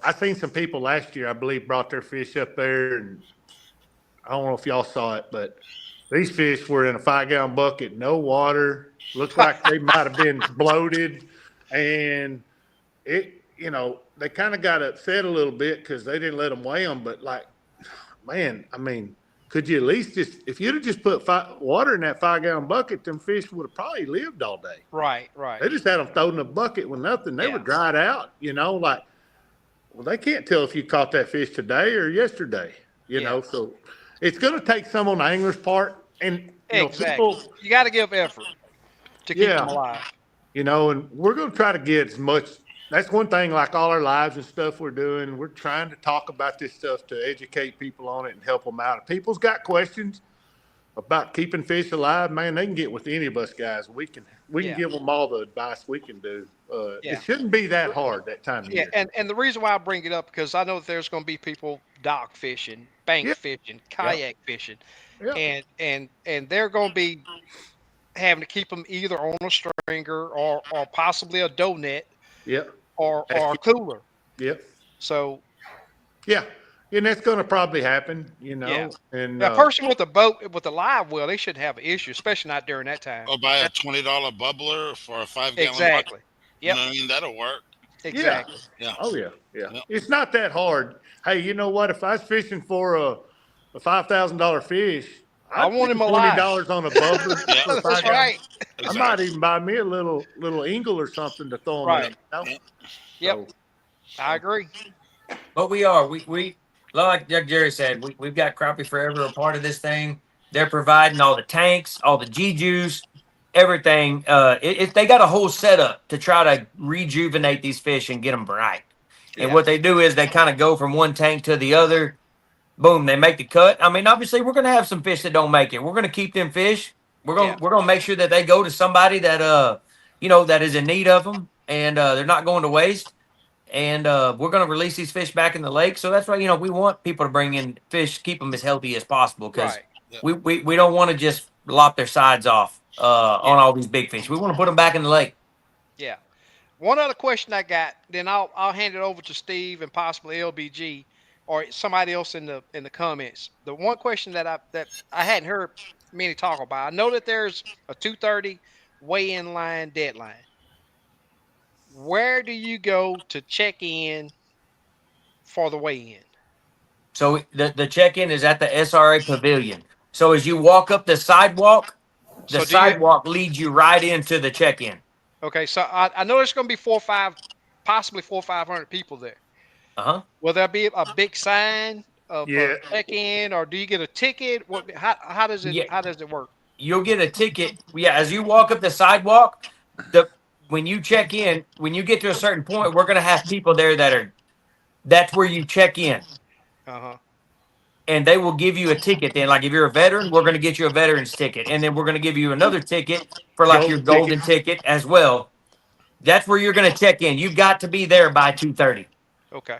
I seen some people last year, I believe, brought their fish up there, and I don't know if y'all saw it, but these fish were in a 5-gallon bucket, no water. Looked like they might have been bloated, and they kind of got upset a little bit because they didn't let them weigh them, but like. Man, I mean, could you at least if you'd have just put water in that 5-gallon bucket, them fish would have probably lived all day. Right. Right. They just had them thrown in a bucket with nothing. They were dried out, like, well, they can't tell if you caught that fish today or yesterday, so it's going to take some on the angler's part. And, Exactly. You got to give effort to keep them alive. And we're going to try to get as much. That's one thing, like all our lives and stuff we're doing, we're trying to talk about this stuff to educate people on it and help them out. If people's got questions about keeping fish alive, man, they can get with any of us guys. We can give them all the advice we can do. It shouldn't be that hard that time of year. And the reason why I bring it up, because I know that there's going to be people dock fishing, bank fishing, kayak fishing, and they're going to be having to keep them either on a stringer or possibly a dough net. Yep. Or a cooler. Yep. So. Yeah, and that's going to probably happen, Yeah. And a person with a boat with a live well, they shouldn't have an issue, especially not during that time. Or buy a $20 bubbler for a 5-gallon. Exactly. Yep. You know what I mean? That'll work. Exactly. Yeah. Oh yeah. It's not that hard. Hey, you know what? If I was fishing for a $5,000 fish, I want him alive. $20 on a bubbler. That's right. I might even buy me a little engle or something to throw them in. Yep. I agree. But we are. We like Jerry said, we've got Crappie Forever a part of this thing. They're providing all the tanks, all the G-juice, everything. They got a whole setup to try to rejuvenate these fish and get them bright. And what they do is they kind of go from one tank to the other. Boom, they make the cut. I mean, obviously, we're going to have some fish that don't make it. We're going to keep them fish. We're going to make sure that they go to somebody that that is in need of them, and they're not going to waste. And we're going to release these fish back in the lake. So that's why we want people to bring in fish, keep them as healthy as possible, because we don't want to just lop their sides off on all these big fish. We want to put them back in the lake. Yeah. One other question I got, then I'll hand it over to Steve and possibly LBG or somebody else in the comments. The one question that I hadn't heard many talk about. I know that there's a 2:30 weigh-in line deadline. Where do you go to check in for the weigh-in? So the check-in is at the SRA Pavilion. So as you walk up the sidewalk The sidewalk leads you right into the check-in. Okay, so I know there's going to be 4 or 5, possibly 400 or 500 people there. Will there be a big sign of check-in, or do you get a ticket? What? How does it work? You'll get a ticket. Yeah, as you walk up the sidewalk, when you check in, when you get to a certain point, we're going to have people there that's where you check in. And they will give you a ticket then. Like if you're a veteran, we're going to get you a veteran's ticket. And then we're going to give you another ticket for like your golden ticket as well. That's where you're going to check in. You've got to be there by 2:30. Okay.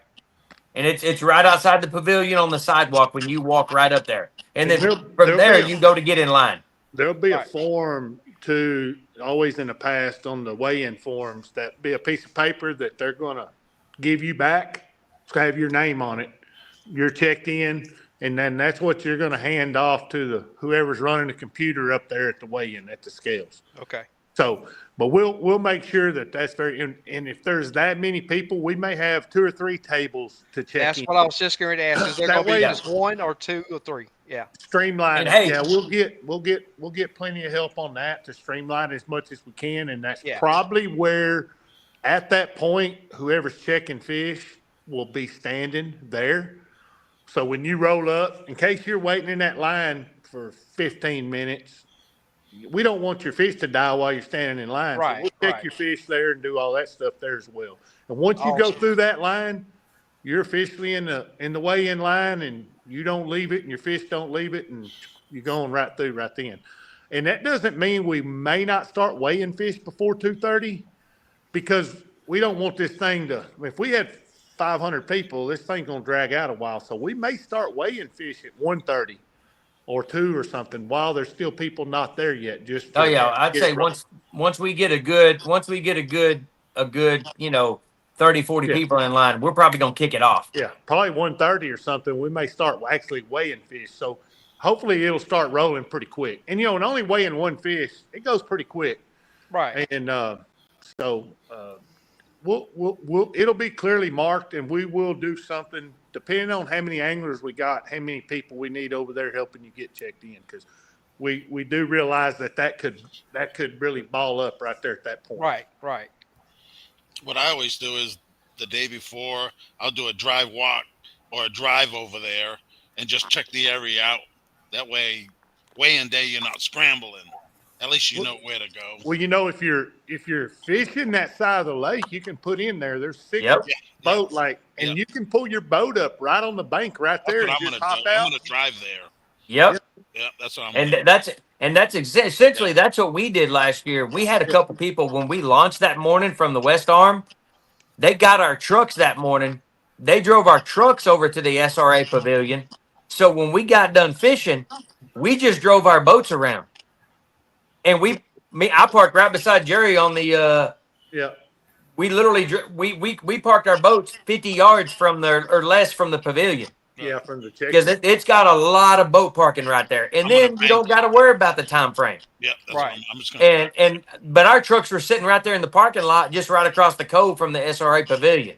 And it's right outside the pavilion on the sidewalk when you walk right up there. And then from there, you go to get in line. There'll be a form too, always in the past on the weigh-in forms, that be a piece of paper that they're going to give you back. It's going to have your name on it. You're checked in, and then that's what you're going to hand off to whoever's running the computer up there at the weigh-in at the scales. Okay. So, but we'll make sure that's very, and if there's that many people, we may have 2 or 3 tables to check in. That's what I was just going to ask. Is there going to be just 1 or 2 or 3? Yeah. Streamline. Yeah, we'll get plenty of help on that to streamline as much as we can, and that's probably where, at that point, whoever's checking fish will be standing there. So when you roll up, in case you're waiting in that line for 15 minutes, we don't want your fish to die while you're standing in line. Right, so we'll check your fish there and do all that stuff there as well. And once you go through that line, you're officially in the weigh-in line, and you don't leave it, and your fish don't leave it, and you're going right through right then. And that doesn't mean we may not start weighing fish before 2:30, because we don't want this thing to. If we had 500 people, this thing's gonna drag out a while. So we may start weighing fish at 1:30. Or 2 or something while there's still people not there yet. Just I'd say once we get a good 30, 40 people in line, we're probably gonna kick it off. Yeah, probably 1:30 or something. We may start actually weighing fish. So hopefully it'll start rolling pretty quick. And and only weighing 1 fish, it goes pretty quick. Right. And it'll be clearly marked, and we will do something depending on how many anglers we got, how many people we need over there helping you get checked in, because we do realize that could really ball up right there at that point. Right. What I always do is the day before, I'll do a drive walk or a drive over there and just check the area out. That way, weigh-in day, you're not scrambling. At least you know where to go. Well, if you're fishing that side of the lake, you can put in there. There's 6 boat and you can pull your boat up right on the bank right there. That's what I'm gonna drive there. Yep. Yeah, that's what I'm. And that's essentially that's what we did last year. We had a couple people when we launched that morning from the West Arm. They got our trucks that morning. They drove our trucks over to the SRA pavilion. So when we got done fishing, we just drove our boats around. And I parked right beside Jerry on the. We literally we parked our boats 50 yards from or less from the pavilion. Yeah, from the check. Because it's got a lot of boat parking right there, and then you don't got to worry about the time frame. Yeah, that's right. I'm just gonna. But our trucks were sitting right there in the parking lot, just right across the cove from the SRA pavilion.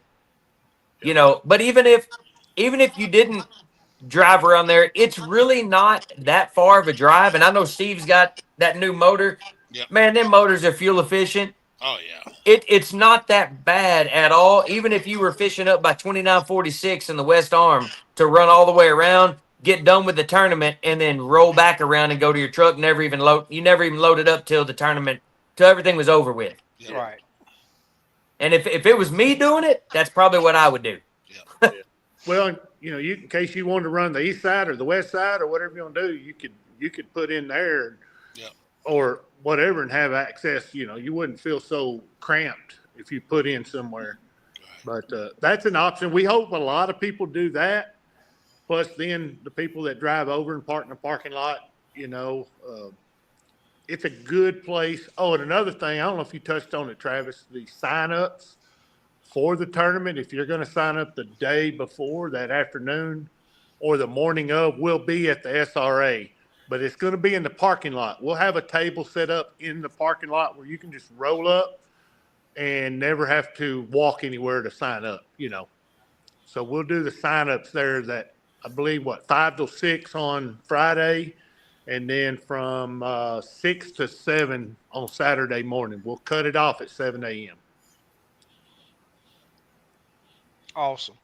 But even if you didn't drive around there, it's really not that far of a drive. And I know Steve's got that new motor. Yep. Man, them motors are fuel efficient. Oh yeah. It's not that bad at all. Even if you were fishing up by 2946 in the West Arm to run all the way around, get done with the tournament, and then roll back around and go to your truck. You never even loaded up till the tournament, till everything was over with. Yeah. Right. And if it was me doing it, that's probably what I would do. Yeah. Well, in case you wanted to run the east side or the west side or whatever you want to do, you could put in there, or whatever, and have access. You wouldn't feel so cramped if you put in somewhere. But that's an option. We hope a lot of people do that. Plus, then the people that drive over and park in the parking lot, it's a good place. Oh, and another thing, I don't know if you touched on it, Travis, the sign-ups for the tournament. If you're going to sign up the day before, that afternoon, or the morning of, will be at the SRA. But it's going to be in the parking lot. We'll have a table set up in the parking lot where you can just roll up and never have to walk anywhere to sign up, So we'll do the sign-ups there that, I believe, 5 till 6 on Friday, and then from 6 to 7 on Saturday morning. We'll cut it off at 7 a.m. Awesome.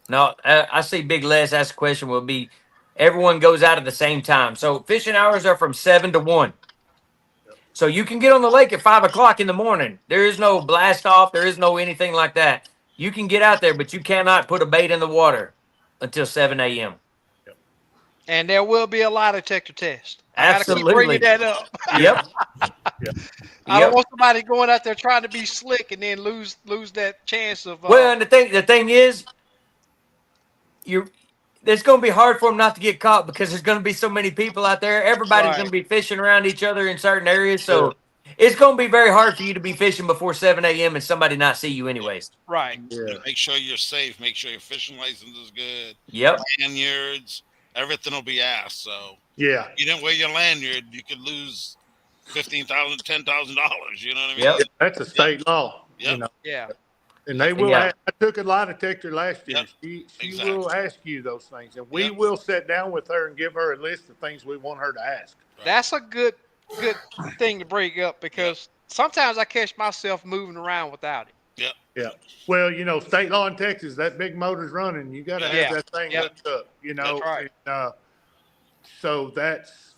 Now, I see Big Les ask a question will be everyone goes out at the same time. So fishing hours are from 7 to 1. So you can get on the lake at 5 o'clock in the morning. There is no blast off. There is no anything like that. You can get out there, but you cannot put a bait in the water until 7 a.m. And there will be a lie detector test. I gotta keep Absolutely. bringing that up. Yep. I don't want somebody going out there trying to be slick and then lose that chance of. Well, and the thing is, it's going to be hard for them not to get caught because there's going to be so many people out there. Everybody's Right. going to be fishing around each other in certain areas, so it's going to be very hard for you to be fishing before 7 a.m. and somebody not see you anyways. Right. Yeah. Make sure you're safe. Make sure your fishing license is good. Yep. Lanyards, everything will be asked. So Yeah. you didn't wear your lanyard, you could lose $15,000, $10,000. You know what I mean? Yep. That's a state law. Yep. You know, Yeah. and they will. Yeah. I took a lie detector last year. Yep. She Exactly. will ask you those things, and we Yep. will sit down with her and give her a list of things we want her to ask. That's a good thing to bring up because sometimes I catch myself moving around without it. Yeah. Well, state law in Texas, that big motor's running. You got to have Yeah. that thing Yep. hooked up. That's right. And, so that's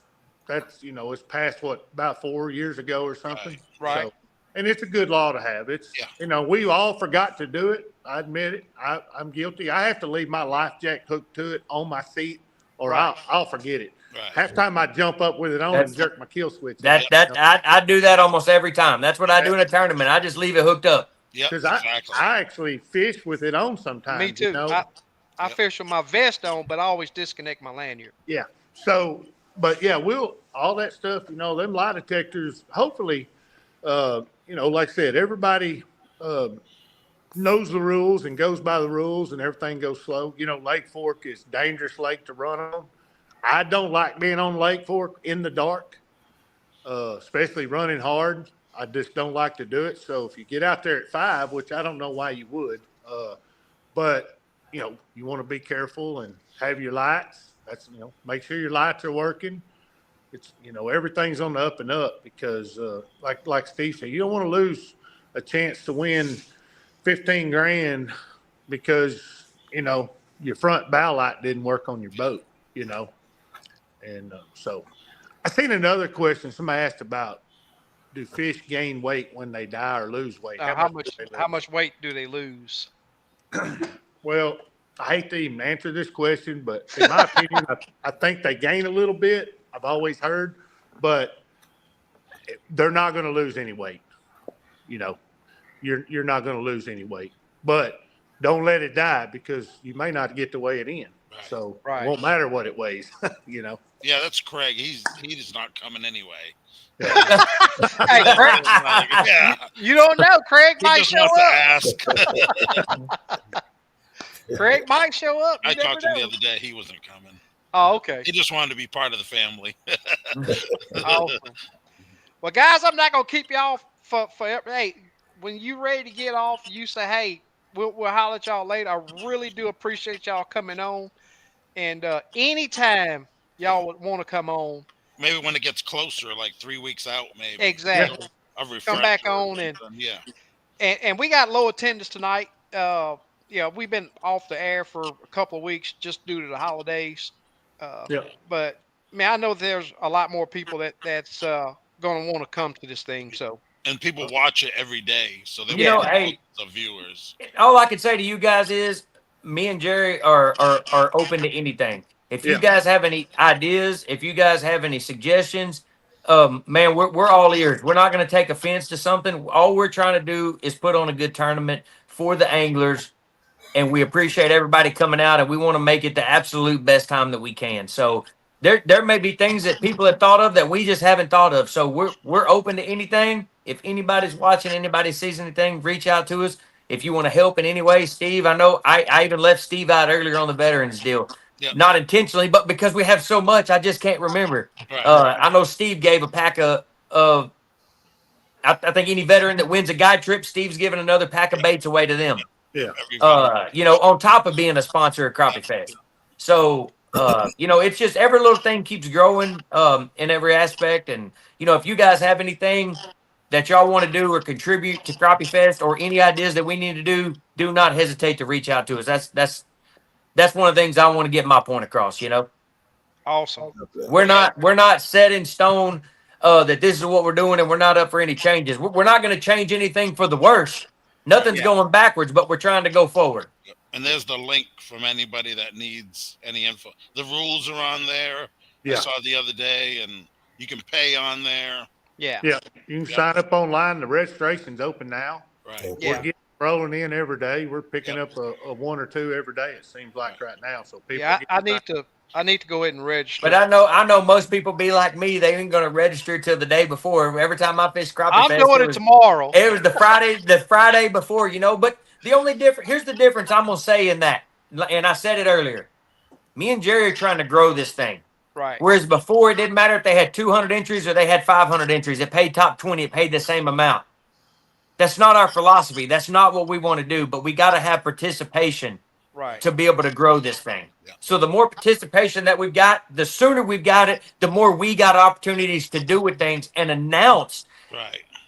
it's passed about 4 years ago or something. Right. So, and it's a good law to have. It's we all forgot to do it. I admit it. I'm guilty. I have to leave my life jack hooked to it on my seat, or Right. I'll forget it. Right. Half time I jump up with it on and jerk my kill switch. I do that almost every time. That's what I do in a tournament. I just leave it hooked up. Yep. Because Exactly. I actually fish with it on sometimes. Me too. I fish with my vest on, but I always disconnect my lanyard. Yeah. So, but yeah, all that stuff, them lie detectors, hopefully, like I said, everybody knows the rules and goes by the rules and everything goes slow. Lake Fork is a dangerous lake to run on. I don't like being on Lake Fork in the dark, especially running hard. I just don't like to do it. So if you get out there at 5, which I don't know why you would, but you want to be careful and have your lights. That's make sure your lights are working. It's everything's on the up and up because like Steve said, you don't want to lose a chance to win 15 grand because your front bow light didn't work on your boat. And so I seen another question somebody asked about: do fish gain weight when they die or lose weight? How do they lose? how much weight do they lose? Well, I hate to even answer this question, but in my opinion, I think they gain a little bit. I've always heard, but they're not going to lose any weight. You're not going to lose any weight, but don't let it die because you may not get to weigh it in. Right. So Right. it won't matter what it weighs. Yeah, that's Craig. He's not coming anyway. Hey, Craig, Yeah. you don't know. Craig He might just show wants to up. ask. Craig might show up. You I never talked to him the know. other day. He wasn't coming. Oh, okay. He just wanted to be part of the family. Awesome. Well, guys, I'm not gonna keep y'all for hey. When you ready to get off, you say, "Hey, we'll holler at y'all later." I really do appreciate y'all coming on, and anytime y'all would want to come on, Maybe when it gets closer, like 3 weeks out, maybe. exactly. I'll refresh Come back or on and something. Yeah. and we got low attendance tonight. We've been off the air for a couple of weeks just due to the holidays. But man, I know there's a lot more people that's going to want to come to this thing. So And people watch it every day, so they Hey, the viewers. all I can say to you guys is me and Jerry are open to anything. If you guys have any ideas, if you guys have any suggestions, man, we're all ears. We're not going to take offense to something. All we're trying to do is put on a good tournament for the anglers, and we appreciate everybody coming out, and we want to make it the absolute best time that we can. So there may be things that people have thought of that we just haven't thought of. So we're open to anything. If anybody's watching, anybody sees anything, reach out to us. If you want to help in any way, Steve, I know I even left Steve out earlier on the veterans deal. Yep. Not intentionally, but because we have so much, I just can't remember. Right. I know Steve gave a pack of I think any veteran that wins a guide trip, Steve's giving another pack of baits away to them. Yeah. Every On top of being a sponsor of Crappie Fest. So It's just every little thing keeps growing in every aspect. And if you guys have anything that y'all want to do or contribute to Crappie Fest or any ideas that we need to do not hesitate to reach out to us. That's one of the things I want to get my point across. Awesome. We're not set in stone that this is what we're doing, and we're not up for any changes. We're not going to change anything for the worse. Nothing's going backwards, but we're trying to go forward. And there's the link from anybody that needs any info. The rules are on there. I saw the other day, and you can pay on there. Yeah. Yeah. You can sign up online. The registration's open now. Right. Yeah. We're getting rolling in every day. We're picking up a one or two every day. It seems like right now. So people. Yeah, I need to go ahead and register. But I know most people be like me. They ain't going to register till the day before. Every time I fish Crappie Fest, I'm doing it tomorrow. It was the Friday before, But the only difference, here's the difference I'm going to say in that. And I said it earlier. Me and Jerry are trying to grow this thing. Right. Whereas before, it didn't matter if they had 200 entries or they had 500 entries. It paid top 20. It paid the same amount. That's not our philosophy. That's not what we want to do. But we got to have participation to be able to grow this thing. Yeah. So the more participation that we've got, the sooner we've got it, the more we got opportunities to do with things and announce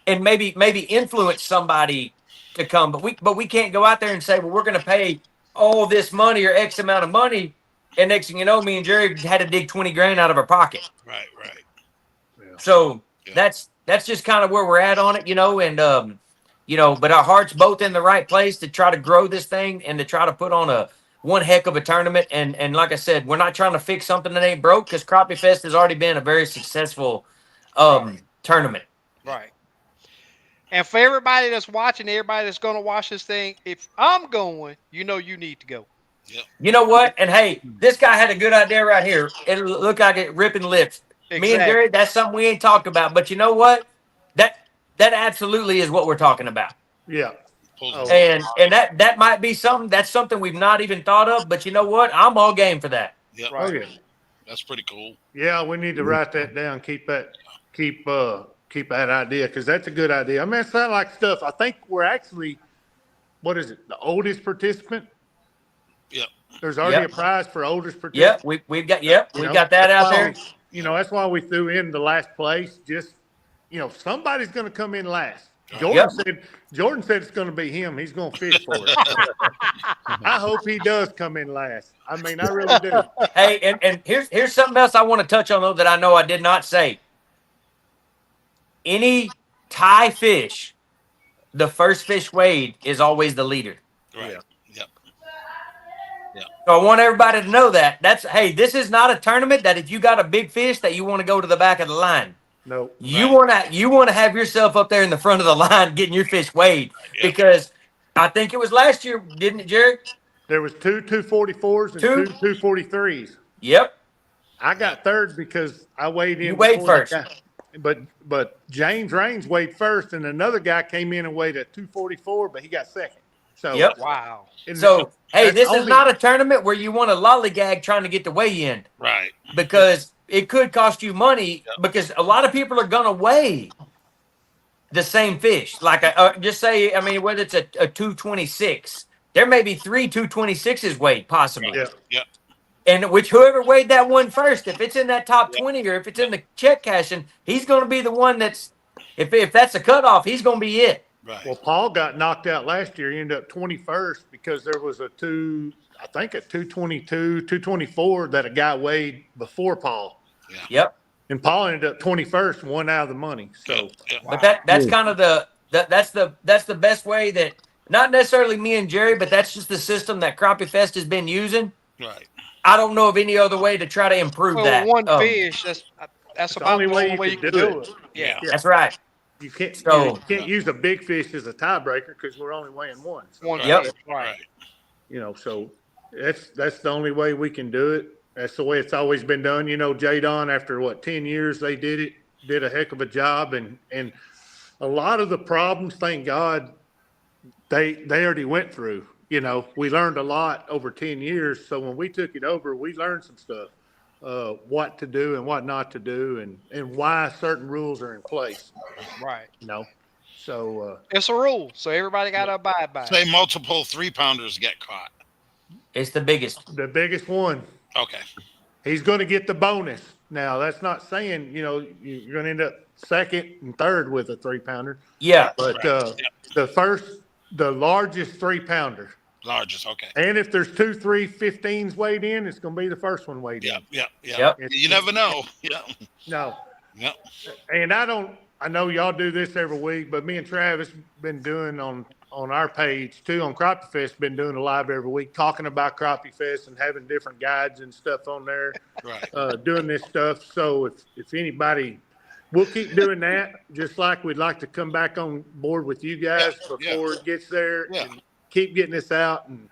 and maybe influence somebody to come. But we can't go out there and say, well, we're going to pay all this money or X amount of money. And next thing you know, me and Jerry had to dig 20 grand out of our pocket. Right. Yeah. So that's just kind of where we're at on it, and but our heart's both in the right place to try to grow this thing and to try to put on one heck of a tournament. And like I said, we're not trying to fix something that ain't broke, because Crappie Fest has already been a very successful tournament. Right. And for everybody that's watching, everybody that's going to watch this thing, if I'm going, you need to go. Yep. You know what? And hey, this guy had a good idea right here. It looked like it ripping lips. Exactly. Me and Jerry, that's something we ain't talked about. But you know what? That absolutely is what we're talking about. Yeah. And that might be something. That's something we've not even thought of. But you know what? I'm all game for that. Yep. Oh yeah. That's pretty cool. Yeah, we need to write that down. Keep that idea, because that's a good idea. I mean, it sounds like stuff. I think we're actually, what is it? The oldest participant. Yep. There's already a prize for oldest participant. Yep. We've got that out there. That's why we threw in the last place. Just somebody's going to come in last. Jordan said it's going to be him. He's going to fish for it. I hope he does come in last. I mean, I really do. Hey, and here's something else I want to touch on, though, that I know I did not say. Any tie fish, the first fish weighed is always the leader. Right. Yep. So I want everybody to know that. This is not a tournament that if you got a big fish that you want to go to the back of the line. No. You want to have yourself up there in the front of the line getting your fish weighed, because I think it was last year, didn't it, Jerry? There was two 244s and two 243s. Yep. I got third because I weighed in. You weighed first. But James Raines weighed first, and another guy came in and weighed at 244, but he got second. So Wow. So this is not a tournament where you want to lollygag trying to get the weigh in. Right. Because it could cost you money, because a lot of people are going to weigh the same fish. Like, just say, whether it's a 226, there may be 3 226s weighed, possibly. Yeah. And whoever weighed that one first, if it's in that top 20 or if it's in the check cashing, he's going to be the one that's, if that's a cutoff, he's going to be it. Right. Well, Paul got knocked out last year. He ended up 21st because there was a 222, 224 that a guy weighed before Paul. Yeah. Yep. And Paul ended up 21st, one out of the money. So, but that's kind of that's the best way, that not necessarily me and Jerry, but that's just the system that Crappie Fest has been using. Right. I don't know of any other way to try to improve that. One fish, that's about the only way you can do it. Yeah. That's right. You can't use a big fish as a tiebreaker because we're only weighing one. So, One Yep. fish, right. So that's the only way we can do it. That's the way it's always been done. J-Don, after 10 years they did a heck of a job, and a lot of the problems, thank God, they already went through. We learned a lot over 10 years. So when we took it over, we learned some stuff, what to do and what not to do, and why certain rules are in place. Right. So it's a rule. So everybody got to abide by it. Say multiple 3-pounders get caught. It's the biggest. The biggest one. Okay. he's going to get the bonus. Now, that's not saying, you know, you're going to end up second and third with a 3-pounder. Yeah. But Right. the largest 3-pounder. Largest, okay. And if there's 2, 3 15s weighed in, it's going to be the first one weighed in. Yeah. Yep. You never know. Yeah. No. Yep. And I know y'all do this every week, but me and Travis been doing on our page too, on Crappie Fest, been doing a live every week, talking about Crappie Fest and having different guides and stuff on there, Right. doing this stuff. So if anybody, we'll keep doing that, just like we'd like to come back on board with you guys before it gets there and keep getting this out. And,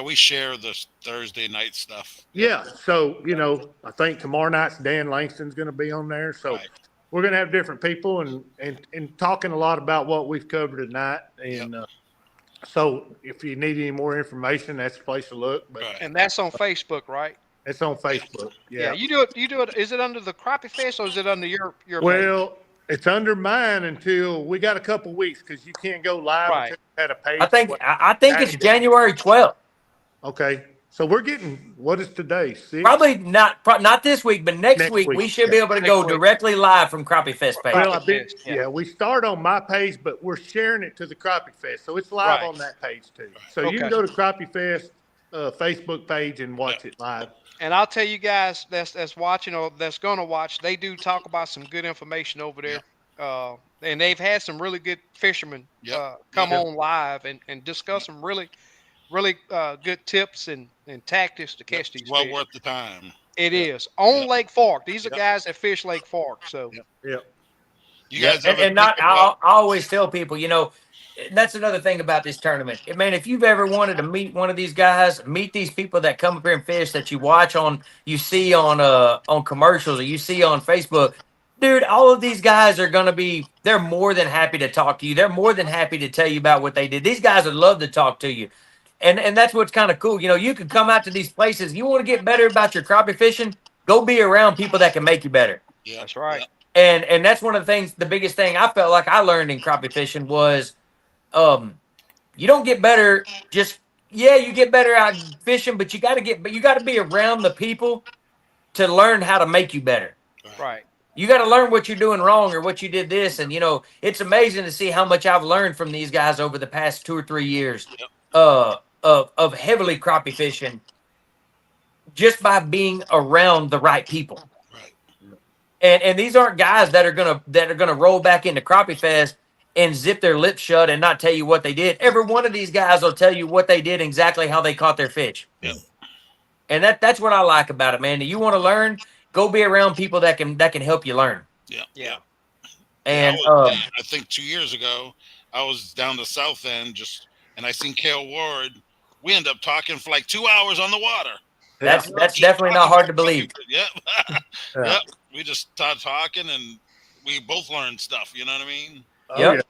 we share this Thursday night stuff. Yeah. So, you know, I think tomorrow night's Dan Langston's going to be on there. So we're going to have different people and talking a lot about what we've covered tonight. And so if you need any more information, that's the place to look. But And that's on Facebook, right? It's on Facebook. Yeah. You do it. Is it under the Crappie Fest or is it under your Well, it's under mine until we got a couple weeks because you can't go live until you had a page. I think it's January 12th. Okay. So we're getting, what is today? 6? Probably not this week, but next week we should be able to go directly live from Crappie Fest page. Well, we start on my page, but we're sharing it to the Crappie Fest, so it's live on that page too. So you can go to Crappie Fest Facebook page and watch it live. And I'll tell you guys that's watching or that's going to watch, they do talk about some good information over there. And they've had some really good fishermen come on live and discuss some really good tips and tactics to catch these well fish. Worth the time. It is on Lake Fork. These are guys that fish Lake Fork. So you guys I always tell people, you know, that's another thing about this tournament. Man, if you've ever wanted to meet one of these guys, meet these people that come up here and fish that you watch you see on commercials or you see on Facebook. Dude, all of these guys are going to they're more than happy to talk to you. They're more than happy to tell you about what they did. These guys would love to talk to you. And that's what's kind of cool. You know, you can come out to these places. You want to get better about your crappie fishing, go be around people that can make you better. Yeah, that's right. And that's one of the things, the biggest thing I felt like I learned in crappie fishing was you don't get better you get better out fishing, but you got to be around the people to learn how to make you better. Right. You got to learn what you're doing wrong or what you did this. And, you know, it's amazing to see how much I've learned from these guys over the past 2 or 3 years of heavily crappie fishing just by being around the right people. Right. And these aren't guys that are gonna roll back into Crappie Fest and zip their lips shut and not tell you what they did. Every one of these guys will tell you what they did, exactly how they caught their fish. Yep. And that's what I like about it, man. You want to learn, go be around people that can help you learn. Yeah. And I think 2 years ago, I was down the south end and I seen Cale Ward. We ended up talking for like 2 hours on the water. That's definitely not hard to believe. Yep. We just started talking and we both learned stuff. You know what I mean? Yep.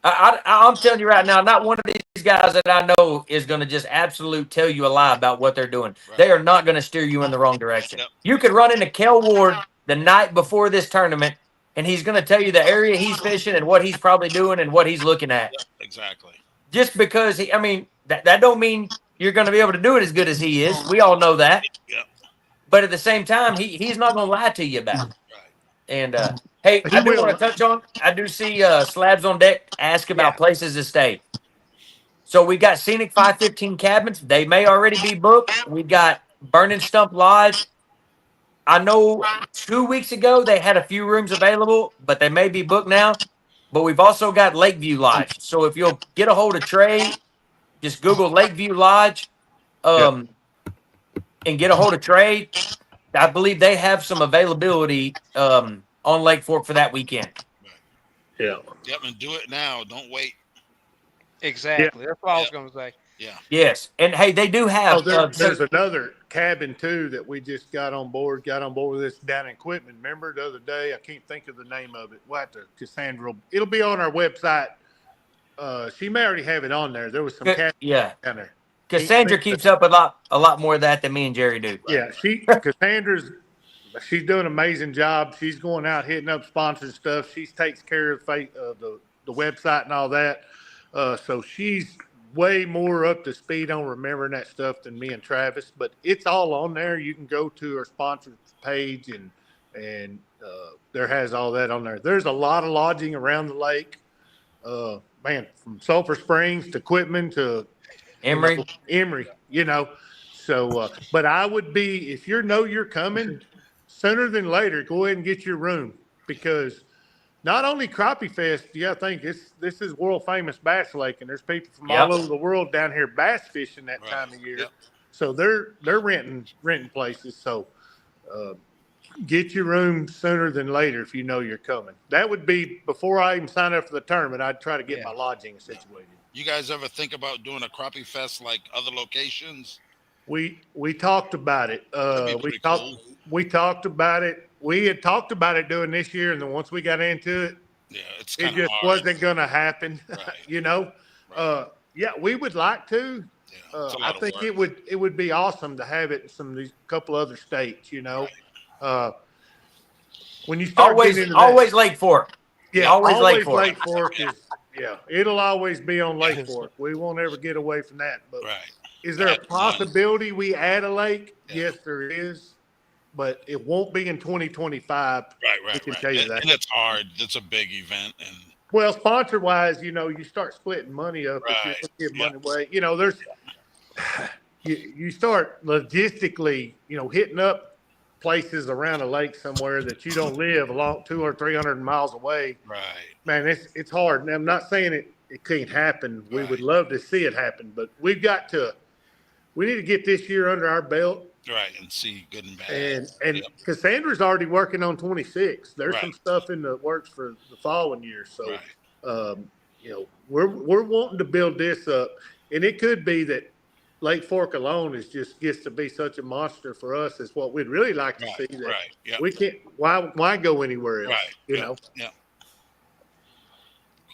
I'm telling you right now, not one of these guys that I know is going to just absolute tell you a lie about what they're doing. Right. They are not going to steer you in the wrong direction. Yep. You could run into Kel Ward the night before this tournament, and he's going to tell you the area he's fishing and what he's probably doing and what he's looking at. Yep, exactly. Just because that don't mean you're going to be able to do it as good as he is. We all know that. Yep. But at the same time, he's not going to lie to you about it. Right. And hey, I do want to touch on. I do see Slabs on Deck ask about places to stay. So we got Scenic 515 cabins. They may already be booked. We got Burning Stump Lodge. I know 2 weeks ago they had a few rooms available, but they may be booked now. But we've also got Lakeview Lodge. So if you'll get a hold of Trey, just Google Lakeview Lodge, and get a hold of Trey. I believe they have some availability on Lake Fork for that weekend. Yeah. Yep, and do it now. Don't wait. Exactly. That's what I was going to say. Yeah. Yes, and hey, they do have. There's another cabin too that we just got on board with this down in Quitman. Remember the other day? I can't think of the name of it. We'll have to, Cassandra. It'll be on our website. She may already have it on there. There was some cabin down there. Cassandra keeps up a lot more of that than me and Jerry do. Yeah, Cassandra's she's doing an amazing job. She's going out hitting up sponsors stuff. She takes care of the website and all that. So she's way more up to speed on remembering that stuff than me and Travis, but it's all on there. You can go to our sponsor page and there has all that on there. There's a lot of lodging around the lake. Man, from Sulphur Springs to Quitman to Emery. Emery, So, but I would be, if you know you're coming, sooner than later, go ahead and get your room, because not only Crappie Fest, I think this is world famous bass lake, and there's people from all over the world down here bass fishing that time of year. Yep. So they're renting places. So get your room sooner than later if you know you're coming. That would be before I even sign up for the tournament. I'd try to get my lodging situated. You guys ever think about doing a Crappie Fest like other locations? We talked about it. We talked about it. We had talked about it doing this year, and then once we got into it, it just wasn't going to happen. Right. Right. We would like to. I think it would be awesome to have it in these couple other states. Right. When you start always Lake Fork. Yeah, always Lake Fork is. Yeah, it'll always be on Lake Fork. We won't ever get away from that. But is there a possibility we add a lake? Yeah. Yes, there is. But it won't be in 2025. Right. I can tell you that. And it's hard. It's a big event. And well, sponsor-wise, you start splitting money up if you give money away. There's you start logistically, hitting up places around a lake somewhere that you don't live 200 or 300 miles away. Right. Man, it's hard. And I'm not saying it can't happen. We would love to see it happen, but we need to get this year under our belt. Right, and see good and bad. And Cassandra's already working on 26. There's some stuff in the works for the following year. So, we're wanting to build this up, and it could be that Lake Fork alone gets to be such a monster for us. Is what we'd really like to see. That we can't. Why go anywhere else? Right. Yeah.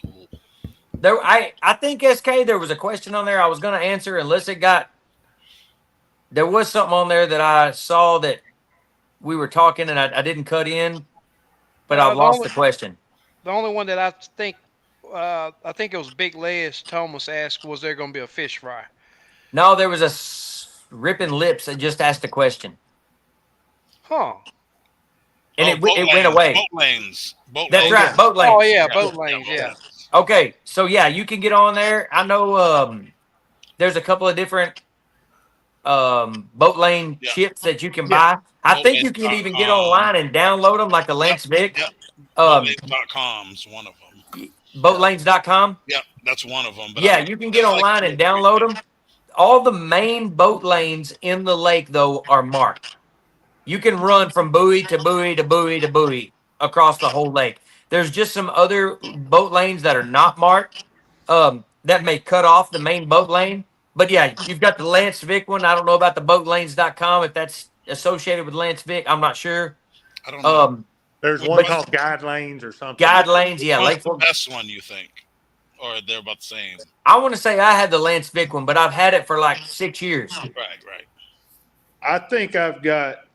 Cool. I think SK, there was a question on there I was going to answer unless it got. There was something on there that I saw that we were talking and I didn't cut in, but I've lost the question. The only one that I think it was Big Les Thomas asked, was there going to be a fish fry? No, there was a Ripping Lips that just asked a question. Huh. And it went away. Boat lanes. That's right, boat lanes. Oh, yeah, boat lanes, yeah. Okay, so you can get on there. I know there's a couple of different boat lane chips that you can buy. I think you can even get online and download them like a Lance Vic. Boatlanes.com is one of them. Boatlanes.com? Yep, that's one of them. But you can get online and download them. All the main boat lanes in the lake, though, are marked. You can run from buoy to buoy to buoy to buoy across the whole lake. There's just some other boat lanes that are not marked that may cut off the main boat lane. But, you've got the Lance Vic one. I don't know about the boatlanes.com, if that's associated with Lance Vic. I'm not sure. I don't know. There's one called Guide Lanes or something. Guide Lanes, What's the best one, you think? Or they're about the same? I want to say I had the Lance Vic one, but I've had it for like 6 years. Right. I think I've got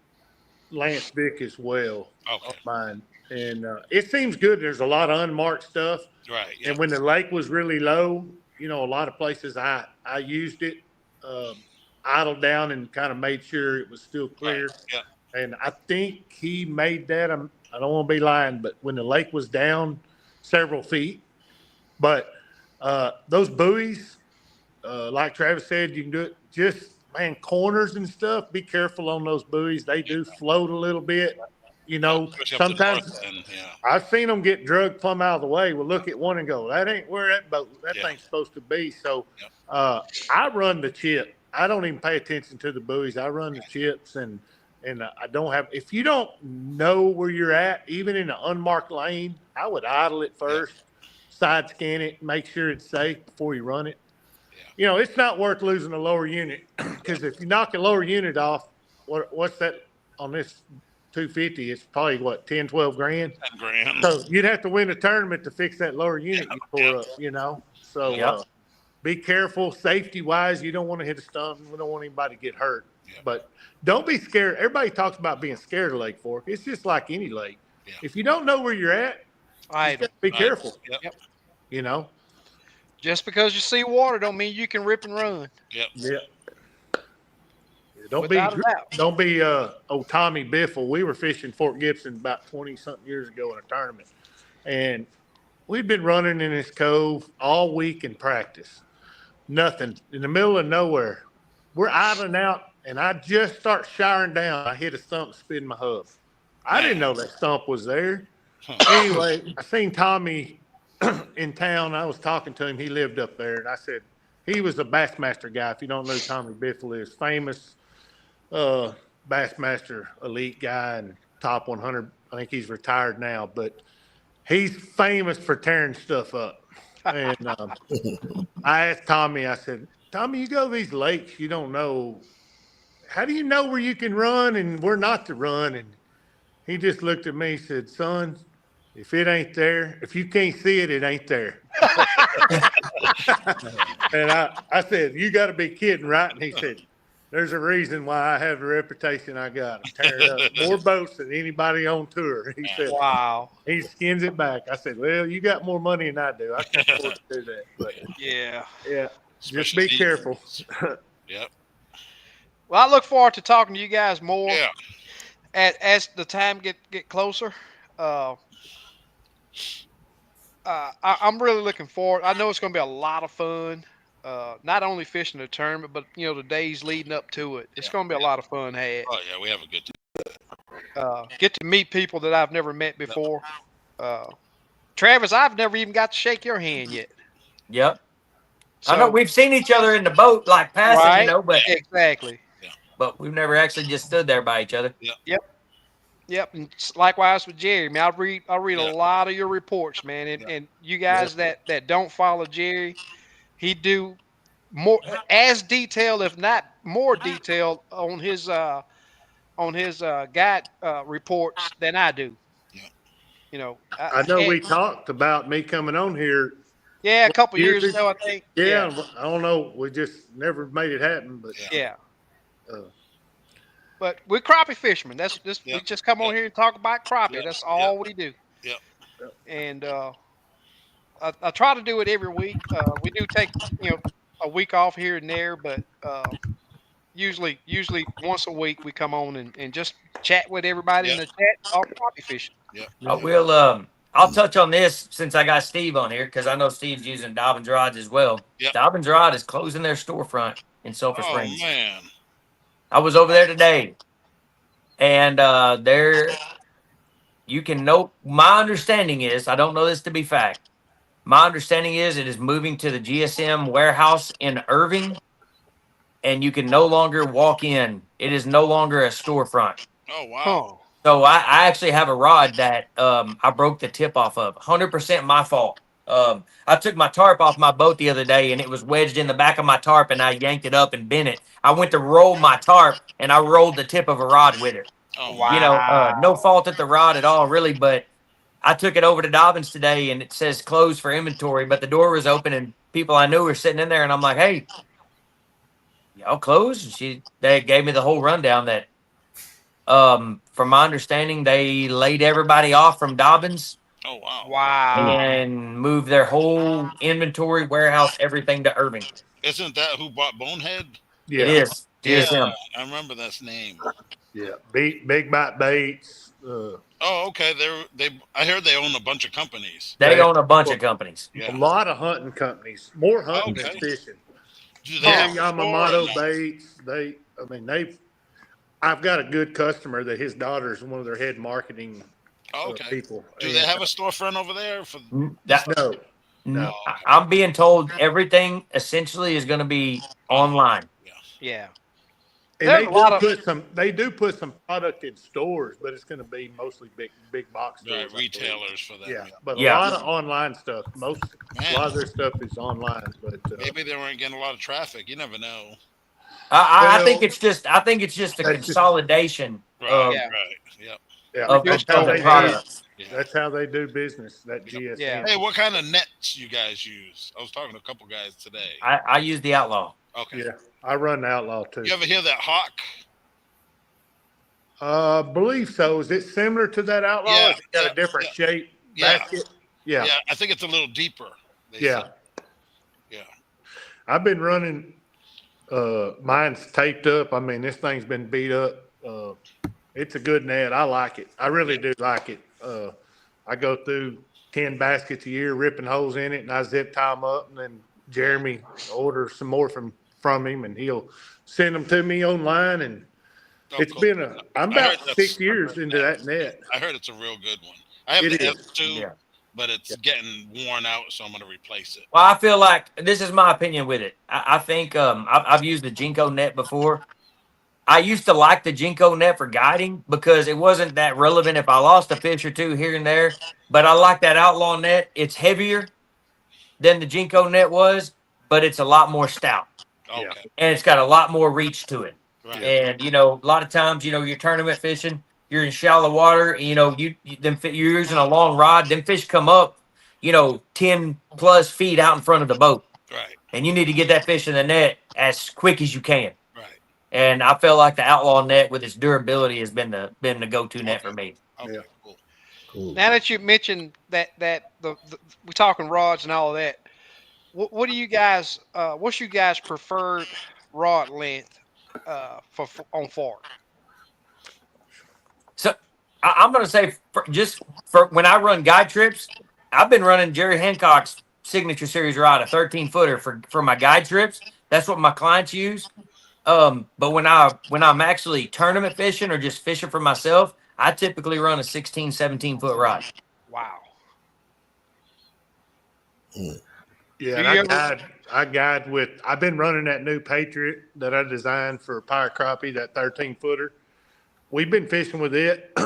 Lance Vic as well on mine. And it seems good. There's a lot of unmarked stuff. Right. And when the lake was really low, a lot of places I used it, idled down and kind of made sure it was still clear. Right. Yeah. And I think he made that. I don't want to be lying, but when the lake was down several feet, but those buoys, like Travis said, you can do it just, corners and stuff. Be careful on those buoys. They do float a little bit. Sometimes I've seen them get drugged plumb out of the way. We'll look at one and go, that ain't where that thing's supposed to be. So I run the chip. I don't even pay attention to the buoys. I run the chips and I don't have, if you don't know where you're at, even in an unmarked lane, I would idle it first. Side scan it, make sure it's safe before you run it. It's not worth losing a lower unit, because if you knock a lower unit off, what's that on this 250? It's probably 10, 12 grand. 10 grand. So you'd have to win a tournament to fix that lower unit you tore up. So be careful, safety wise. You don't want to hit a stump. We don't want anybody to get hurt. But don't be scared. Everybody talks about being scared of Lake Fork. It's just like any lake. If you don't know where you're at, be careful. Just because you see water don't mean you can rip and run. Yep. Yeah. Don't Without a be doubt. don't be old Tommy Biffle. We were fishing Fort Gibson about 20 something years ago in a tournament, and we'd been running in this cove all week in practice. Nothing in the middle of nowhere. We're idling out, and I just start showering down. I hit a stump, spin my hub. I didn't know that stump was there. Anyway, I seen Tommy in town. I was talking to him. He lived up there, and I said he was a Bassmaster guy. If you don't know who Tommy Biffle is, famous Bassmaster elite guy and top 100. I think he's retired now, but he's famous for tearing stuff up. And I asked Tommy, I said, Tommy, you go to these lakes, you don't know. How do you know where you can run and where not to run? And he just looked at me and said, son, if it ain't there, if you can't see it, it ain't there. And I said, you got to be kidding, right? And he said, there's a reason why I have the reputation I got. I'm tearing up more boats than anybody on tour. He said, Wow. he skins it back. I said, well, you got more money than I do. I can't afford to do that. But Yeah. yeah, just Especially be careful. Yep. Well, I look forward to talking to you guys more Yeah. as the time get closer. I'm really looking forward. I know it's going to be a lot of fun. Not only fishing the tournament, but the days leading up to it. It's going to be a lot of fun had. Oh yeah, we have a good time. Get to meet people that I've never met before. Travis, I've never even got to shake your hand yet. Yep. So, I know we've seen each other in the boat, like passing, right? but Exactly. we've never actually just stood there by each other. Yep, and likewise with Jerry. Man, I read a Yeah. lot of your reports, man, and you guys that don't follow Jerry, he do more as detailed, if not more detailed, on his guide reports than I do. Yeah. I know we talked about me coming on here. Yeah, a couple years years ago, I think. Yeah, I don't know. We just never made it happen. But Yeah. uh, But we're crappie fishermen. That's just we Yep. just come on here and talk about crappie. Yep. That's all we do. Yep. And I try to do it every week. We do take a week off here and there, but usually once a week we come on and just chat with everybody in the chat about crappie fishing. Yeah. I will. I'll touch on this since I got Steve on here because I know Steve's using Dobbins rods as well. Yep. Dobbins Rod is closing their storefront in Sulphur Oh Springs. man. I was over there today, and there you can know. My understanding is, I don't know this to be fact. My understanding is it is moving to the GSM warehouse in Irving, and you can no longer walk in. It is no longer a storefront. Oh wow. Huh. So I actually have a rod that I broke the tip off of. 100% my fault. I took my tarp off my boat the other day, and it was wedged in the back of my tarp, and I yanked it up and bent it. I went to roll my tarp, and I rolled the tip of a rod with it. Oh Wow. No fault at the rod at all, really, but I took it over to Dobbins today, and it says closed for inventory, but the door was open, and people I knew were sitting in there, and I'm like, hey, y'all closed? And they gave me the whole rundown that, from my understanding, they laid everybody off from Dobbins Oh wow. Wow. and moved their whole inventory, warehouse, everything to Irving. Isn't that who bought Bonehead? yeah, It is. GSM. I remember that name. yeah, big bite baits. Oh, okay. I heard they own a bunch of companies. They own a bunch of companies. Yeah. A lot of hunting companies, more hunting than Okay. fishing. Do they have a store Yamamoto or no? baits. I've got a good customer that his daughter is one of their head marketing Oh, okay. people. Do they have a storefront over there? For No. No. I'm being told everything essentially is going to be online. Yeah. And There's a lot of- they do put some product in stores, but it's going to be mostly big box stores. I believe. retailers for that. Yeah, but Yeah. a lot of online stuff. A lot of their stuff is online. But Maybe they weren't getting a lot of traffic. You never know. I Well, think it's just a that's just- consolidation Right. of, Yeah. Right. Yep. yeah, of that's the how they products. Yeah. That's how they do business. That GSM. Yeah. Hey, what kind of nets you guys use? I was talking to a couple guys today. I use the Outlaw. Okay. Yeah, I run the Outlaw too. You ever hear that hawk? Believe so. Is it similar to that Outlaw? Yeah, It's got yeah, a different shape Yeah. basket. Yeah. I think it's a little deeper. they Yeah. said. I've been running. Mine's taped up. I mean, this thing's been beat up. It's a good net. I like it. I really do like it. I go through 10 baskets a year, ripping holes in it, and I zip tie them up, and then Jeremy orders some more from him, and he'll send them to me online. And it's cool. been I'm I about heard 6 years into that net. I heard it's a real good one. I have It the is. F2, Yeah. but it's getting worn out, so I'm going to replace it. Well, I feel like this is my opinion with it. I think I've used the Jinko net before. I used to like the Jinko net for guiding because it wasn't that relevant if I lost a fish or two here and there. But I like that Outlaw net. It's heavier than the Jinko net was, but it's a lot more stout. Okay. And it's got a lot more reach to it. Right. And, a lot of times, you're tournament fishing, you're in shallow water, you're using a long rod, them fish come up, 10 plus feet out in front of the boat. Right. And you need to get that fish in the net as quick as you can. Right. And I feel like the Outlaw net with its durability has been the go-to net for me. Okay. Yeah. Cool. Now that you mentioned that we're talking rods and all of that, what do you guys? What's you guys' preferred rod length for on fork? So I'm going to say for when I run guide trips, I've been running Jerry Hancock's signature series rod, a 13-footer for my guide trips. That's what my clients use. But when I'm actually tournament fishing or just fishing for myself, I typically run a 16, 17-foot rod. Wow. Yeah, Do and you I've been running that new Patriot that I designed for Pirate Crappie, that 13-footer. We've been fishing with it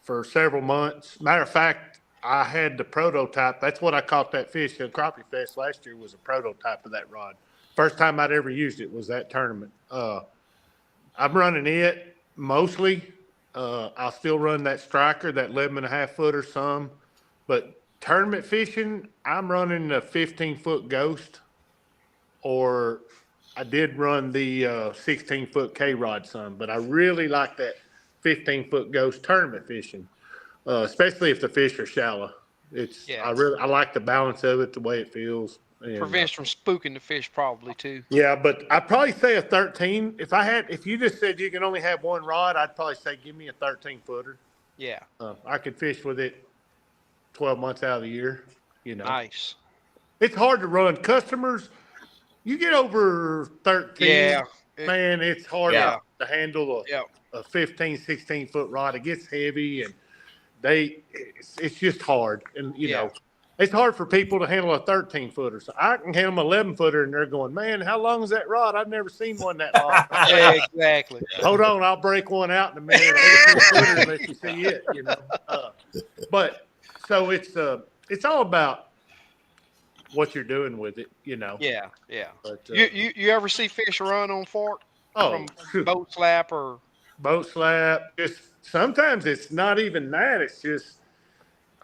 for several months. Matter of fact, I had the prototype. That's what I caught that fish at Crappie Fest last year, was a prototype of that rod. First time I'd ever used it was that tournament. I'm running it mostly. I'll still run that striker, that 11.5-footer some, but tournament fishing, I'm running the 15-foot Ghost, or I did run the 16-foot K-Rod some, but I really like that 15-foot Ghost tournament fishing, especially if the fish are shallow. I like the balance of it, the way it feels. And, Prevents from spooking the fish probably too. yeah, but I'd probably say a 13. If you just said you can only have one rod, I'd probably say give me a 13-footer. Yeah. I could fish with it 12 months out of the year. Nice. It's hard to run. Customers, you get over 13, Yeah. man, it's hard Yeah. to handle a 15, 16-foot rod. It gets heavy, and it's just hard. And, it's hard for people to handle a 13-footer. So I can handle an 11-footer, and they're going, man, how long is that rod? I've never seen one that long. Yeah, exactly. Hold on, I'll break one out in a minute. 18-footer and let you see it, But so it's all about what you're doing with it, Yeah, yeah. But, You ever see fish run on fork from boat slap or boat slap? Just sometimes it's not even that. It's just,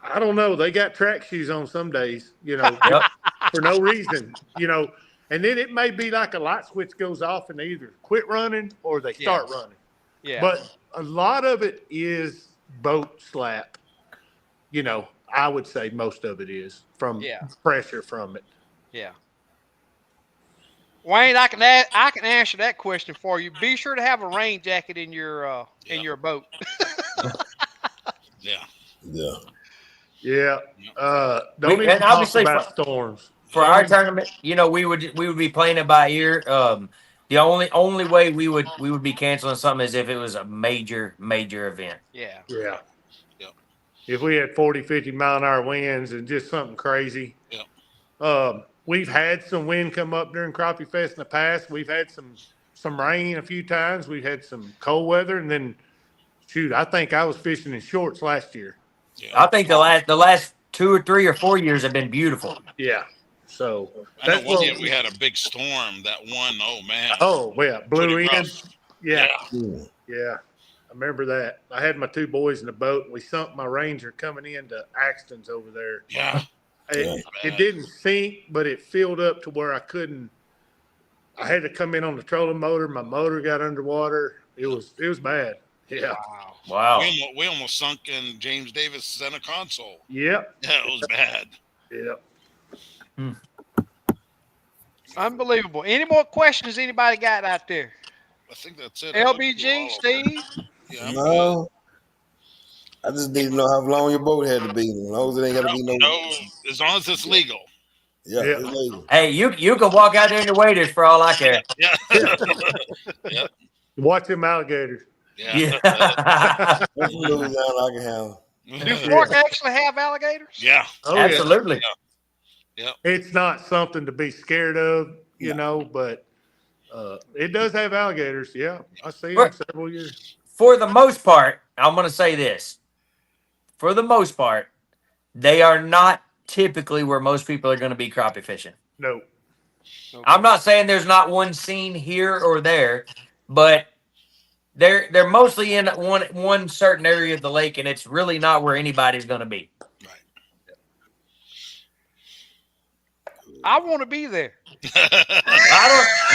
I don't know. They got track shoes on some days, for no reason, and then it may be like a light switch goes off and they either quit running or they start running. Yeah. But a lot of it is boat slap. I would say most of it is from pressure from it. Yeah. Wayne, I can answer that question for you. Be sure to have a rain jacket in your boat. Yeah. Yeah. Yeah. Don't even talk about storms. For our tournament, we would be playing it by ear. The only way we would be canceling something is if it was a major event. Yeah. Yeah. Yep. If we had 40, 50 mile an hour winds and just something crazy. Yep. We've had some wind come up during Crappie Fest in the past. We've had some rain a few times. We've had some cold weather, and then I think I was fishing in shorts last year. Yeah. I think the last 2 or 3 or 4 years have been beautiful. Yeah. So I know one year we had a big storm that one. Oh man. Oh yeah, blew in. Yeah. Yeah. I remember that. I had my 2 boys in the boat, and we sunk my Ranger coming into Axton's over there. Yeah. It didn't sink, but it filled up to where I had to come in on the trolling motor. My motor got underwater. It was bad. Yeah. Wow. We almost sunk in James Davis center console. Yep. Yeah, it was bad. Yep. Unbelievable. Any more questions anybody got out there? I think that's it. I looked through all LBG, of them. Steve? Yeah, I'm good. No, I just need to know how long your boat had to be. As long as it ain't got to be no. No, as long as it's legal. Yeah, Yeah. it's legal. Hey, you can walk out there in the waders for all I care. Yeah. Yeah. Watch them alligators. Yeah. Yeah. Once you lose down, I can handle. Do Florida actually have alligators? Yeah. Oh, Absolutely. yeah. It's not something to be scared of, you know, but it does have alligators. Yeah, I see them several years. For the most part, I'm going to say this. For the most part, they are not typically where most people are going to be crappie fishing. No. Okay. I'm not saying there's not one scene here or there, but they're mostly in one certain area of the lake, and it's really not where anybody's going to be. I want to be there.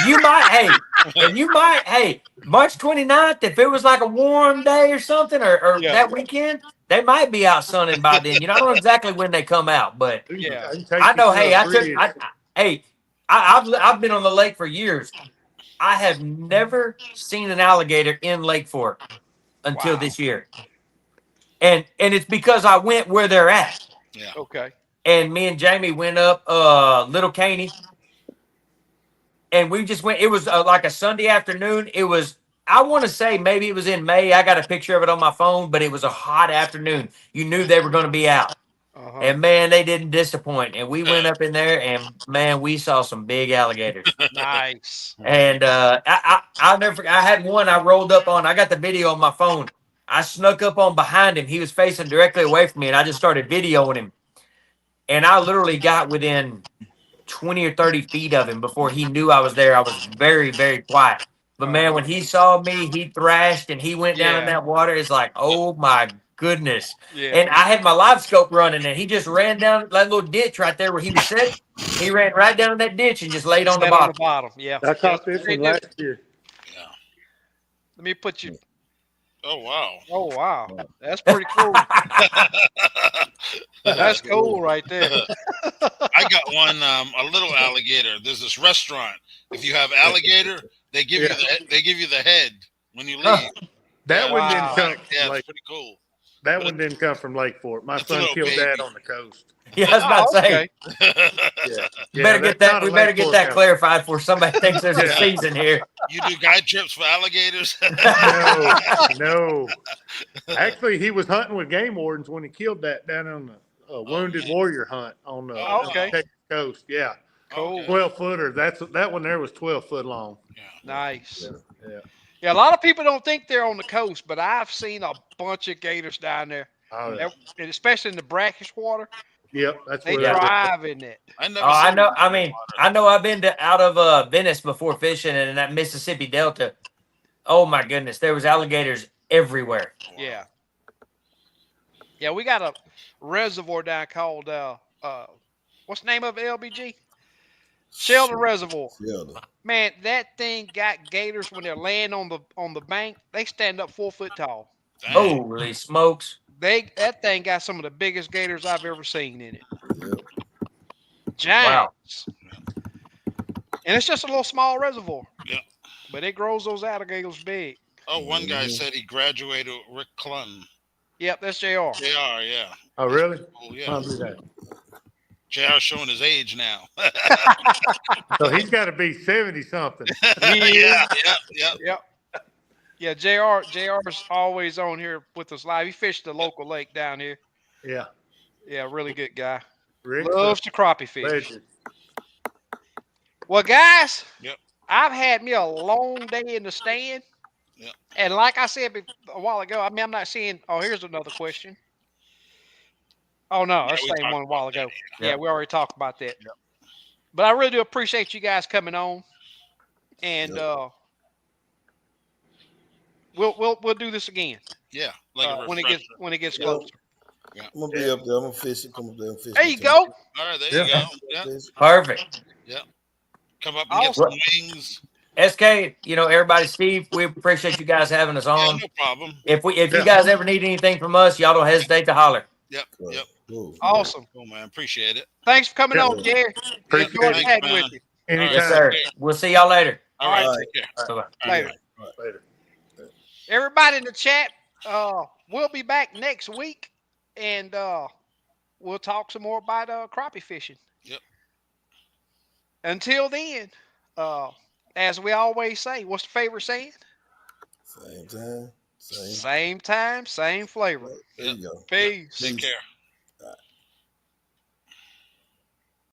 You might, hey, March 29th, if it was like a warm day or something, or that weekend, they might be out sunning by then. You know, I don't know exactly when they come out, but Yeah. I know, hey, I've been on the lake for years. I have never seen an alligator in Lake Fork until this year. And it's because I went where they're at. Yeah. Okay. And me and Jamie went up Little Caney. And we just went. It was like a Sunday afternoon. It was, I want to say maybe it was in May. I got a picture of it on my phone, but it was a hot afternoon. You knew they were going to be out. Uh-huh. And man, they didn't disappoint. And we went up in there, and man, we saw some big alligators. Nice. And I'll never forget. I had one I rolled up on. I got the video on my phone. I snuck up on behind him. He was facing directly away from me, and I just started videoing him. And I literally got within 20 or 30 feet of him before he knew I was there. I was very, very quiet. But man, when he saw me, he thrashed and he went down in that water. It's like, oh my goodness. Yeah. And I had my live scope running, and he just ran down that little ditch right there where he was sitting. He ran right down in that ditch and just laid on the bottom. Yeah. I caught this one last year. Yeah. Let me put you. Oh wow. Oh wow. That's pretty cool. That's cool right there. I got one, a little alligator. There's this restaurant. If you have alligator, they give you the head when you leave. That one didn't come. Yeah, Like, it's pretty cool. that one didn't come from Lake Fork. My son killed that on the coast. Yeah, I was about to say. Yeah. We better get that. We better get that clarified before somebody thinks there's a season here. You do guide trips for alligators? No. Actually, he was hunting with game wardens when he killed that down on the Wounded Warrior hunt on the Texas coast. Yeah. Cool. 12-footer. That one there was 12 foot long. Nice. Yeah. Yeah, a lot of people don't think they're on the coast, but I've seen a bunch of gators down there, Oh, yeah. and especially in the brackish water. Yep. That's They where thrive in it. I never. I seen know. that I mean, water. I know. I've been out of Venice before fishing, and in that Mississippi Delta. Oh my goodness, there was alligators everywhere. Yeah. Yeah, we got a reservoir down called what's the name of it, LBG? Sheldon Reservoir. Yeah. Man, that thing got gators when they're laying on the bank. They stand up 4 foot tall. Dang. Holy smokes! That thing got some of the biggest gators I've ever seen in it. Yep. Giants. And it's just a little small reservoir. Yeah. But it grows those alligators big. Oh, one guy said he graduated with Rick Clunton. Yep, that's JR. JR, yeah. Oh, really? Oh, yeah. I'll do that. JR showing his age now. So he's got to be 70 something. Yeah. Yep. Yeah, JR's always on here with us live. He fished the local lake down here. Yeah. Yeah, really good guy. Rick Loves to crappie fish. legend. Well, guys, Yep. I've had me a long day in the stand. Yep. And like I said a while ago, I mean, I'm not saying, oh, here's another question. Oh, no, that's we the same talked one a while about ago. that, Yeah, we already talked about that. Yep. But I really do appreciate you guys coming on. And we'll do this again Yeah. Like a when it gets Yeah. closer. I'm gonna be up there. I'm gonna fish it. Come up there and fish. There you it. go. All right, there you go. Yeah. Perfect. Come up and get some wings. SK, everybody, Steve, we appreciate you guys having us Yeah, on. no problem. If you guys ever need anything from us, y'all don't hesitate to holler. Yep. Cool. Yep. Cool. Awesome. Cool, man. Appreciate it. Thanks for coming on, Jerry. Appreciate Enjoyed it. chatting Man. with you. Anytime. Yes, sir. We'll see y'all later. All right. All right. Take care. Bye-bye. Later. Later. Everybody in the chat, we'll be back next week, and we'll talk some more about crappie fishing. Yep. Until then, as we always say, what's the favorite saying? Same time, Same time, same flavor. There you go. Peace. Take care.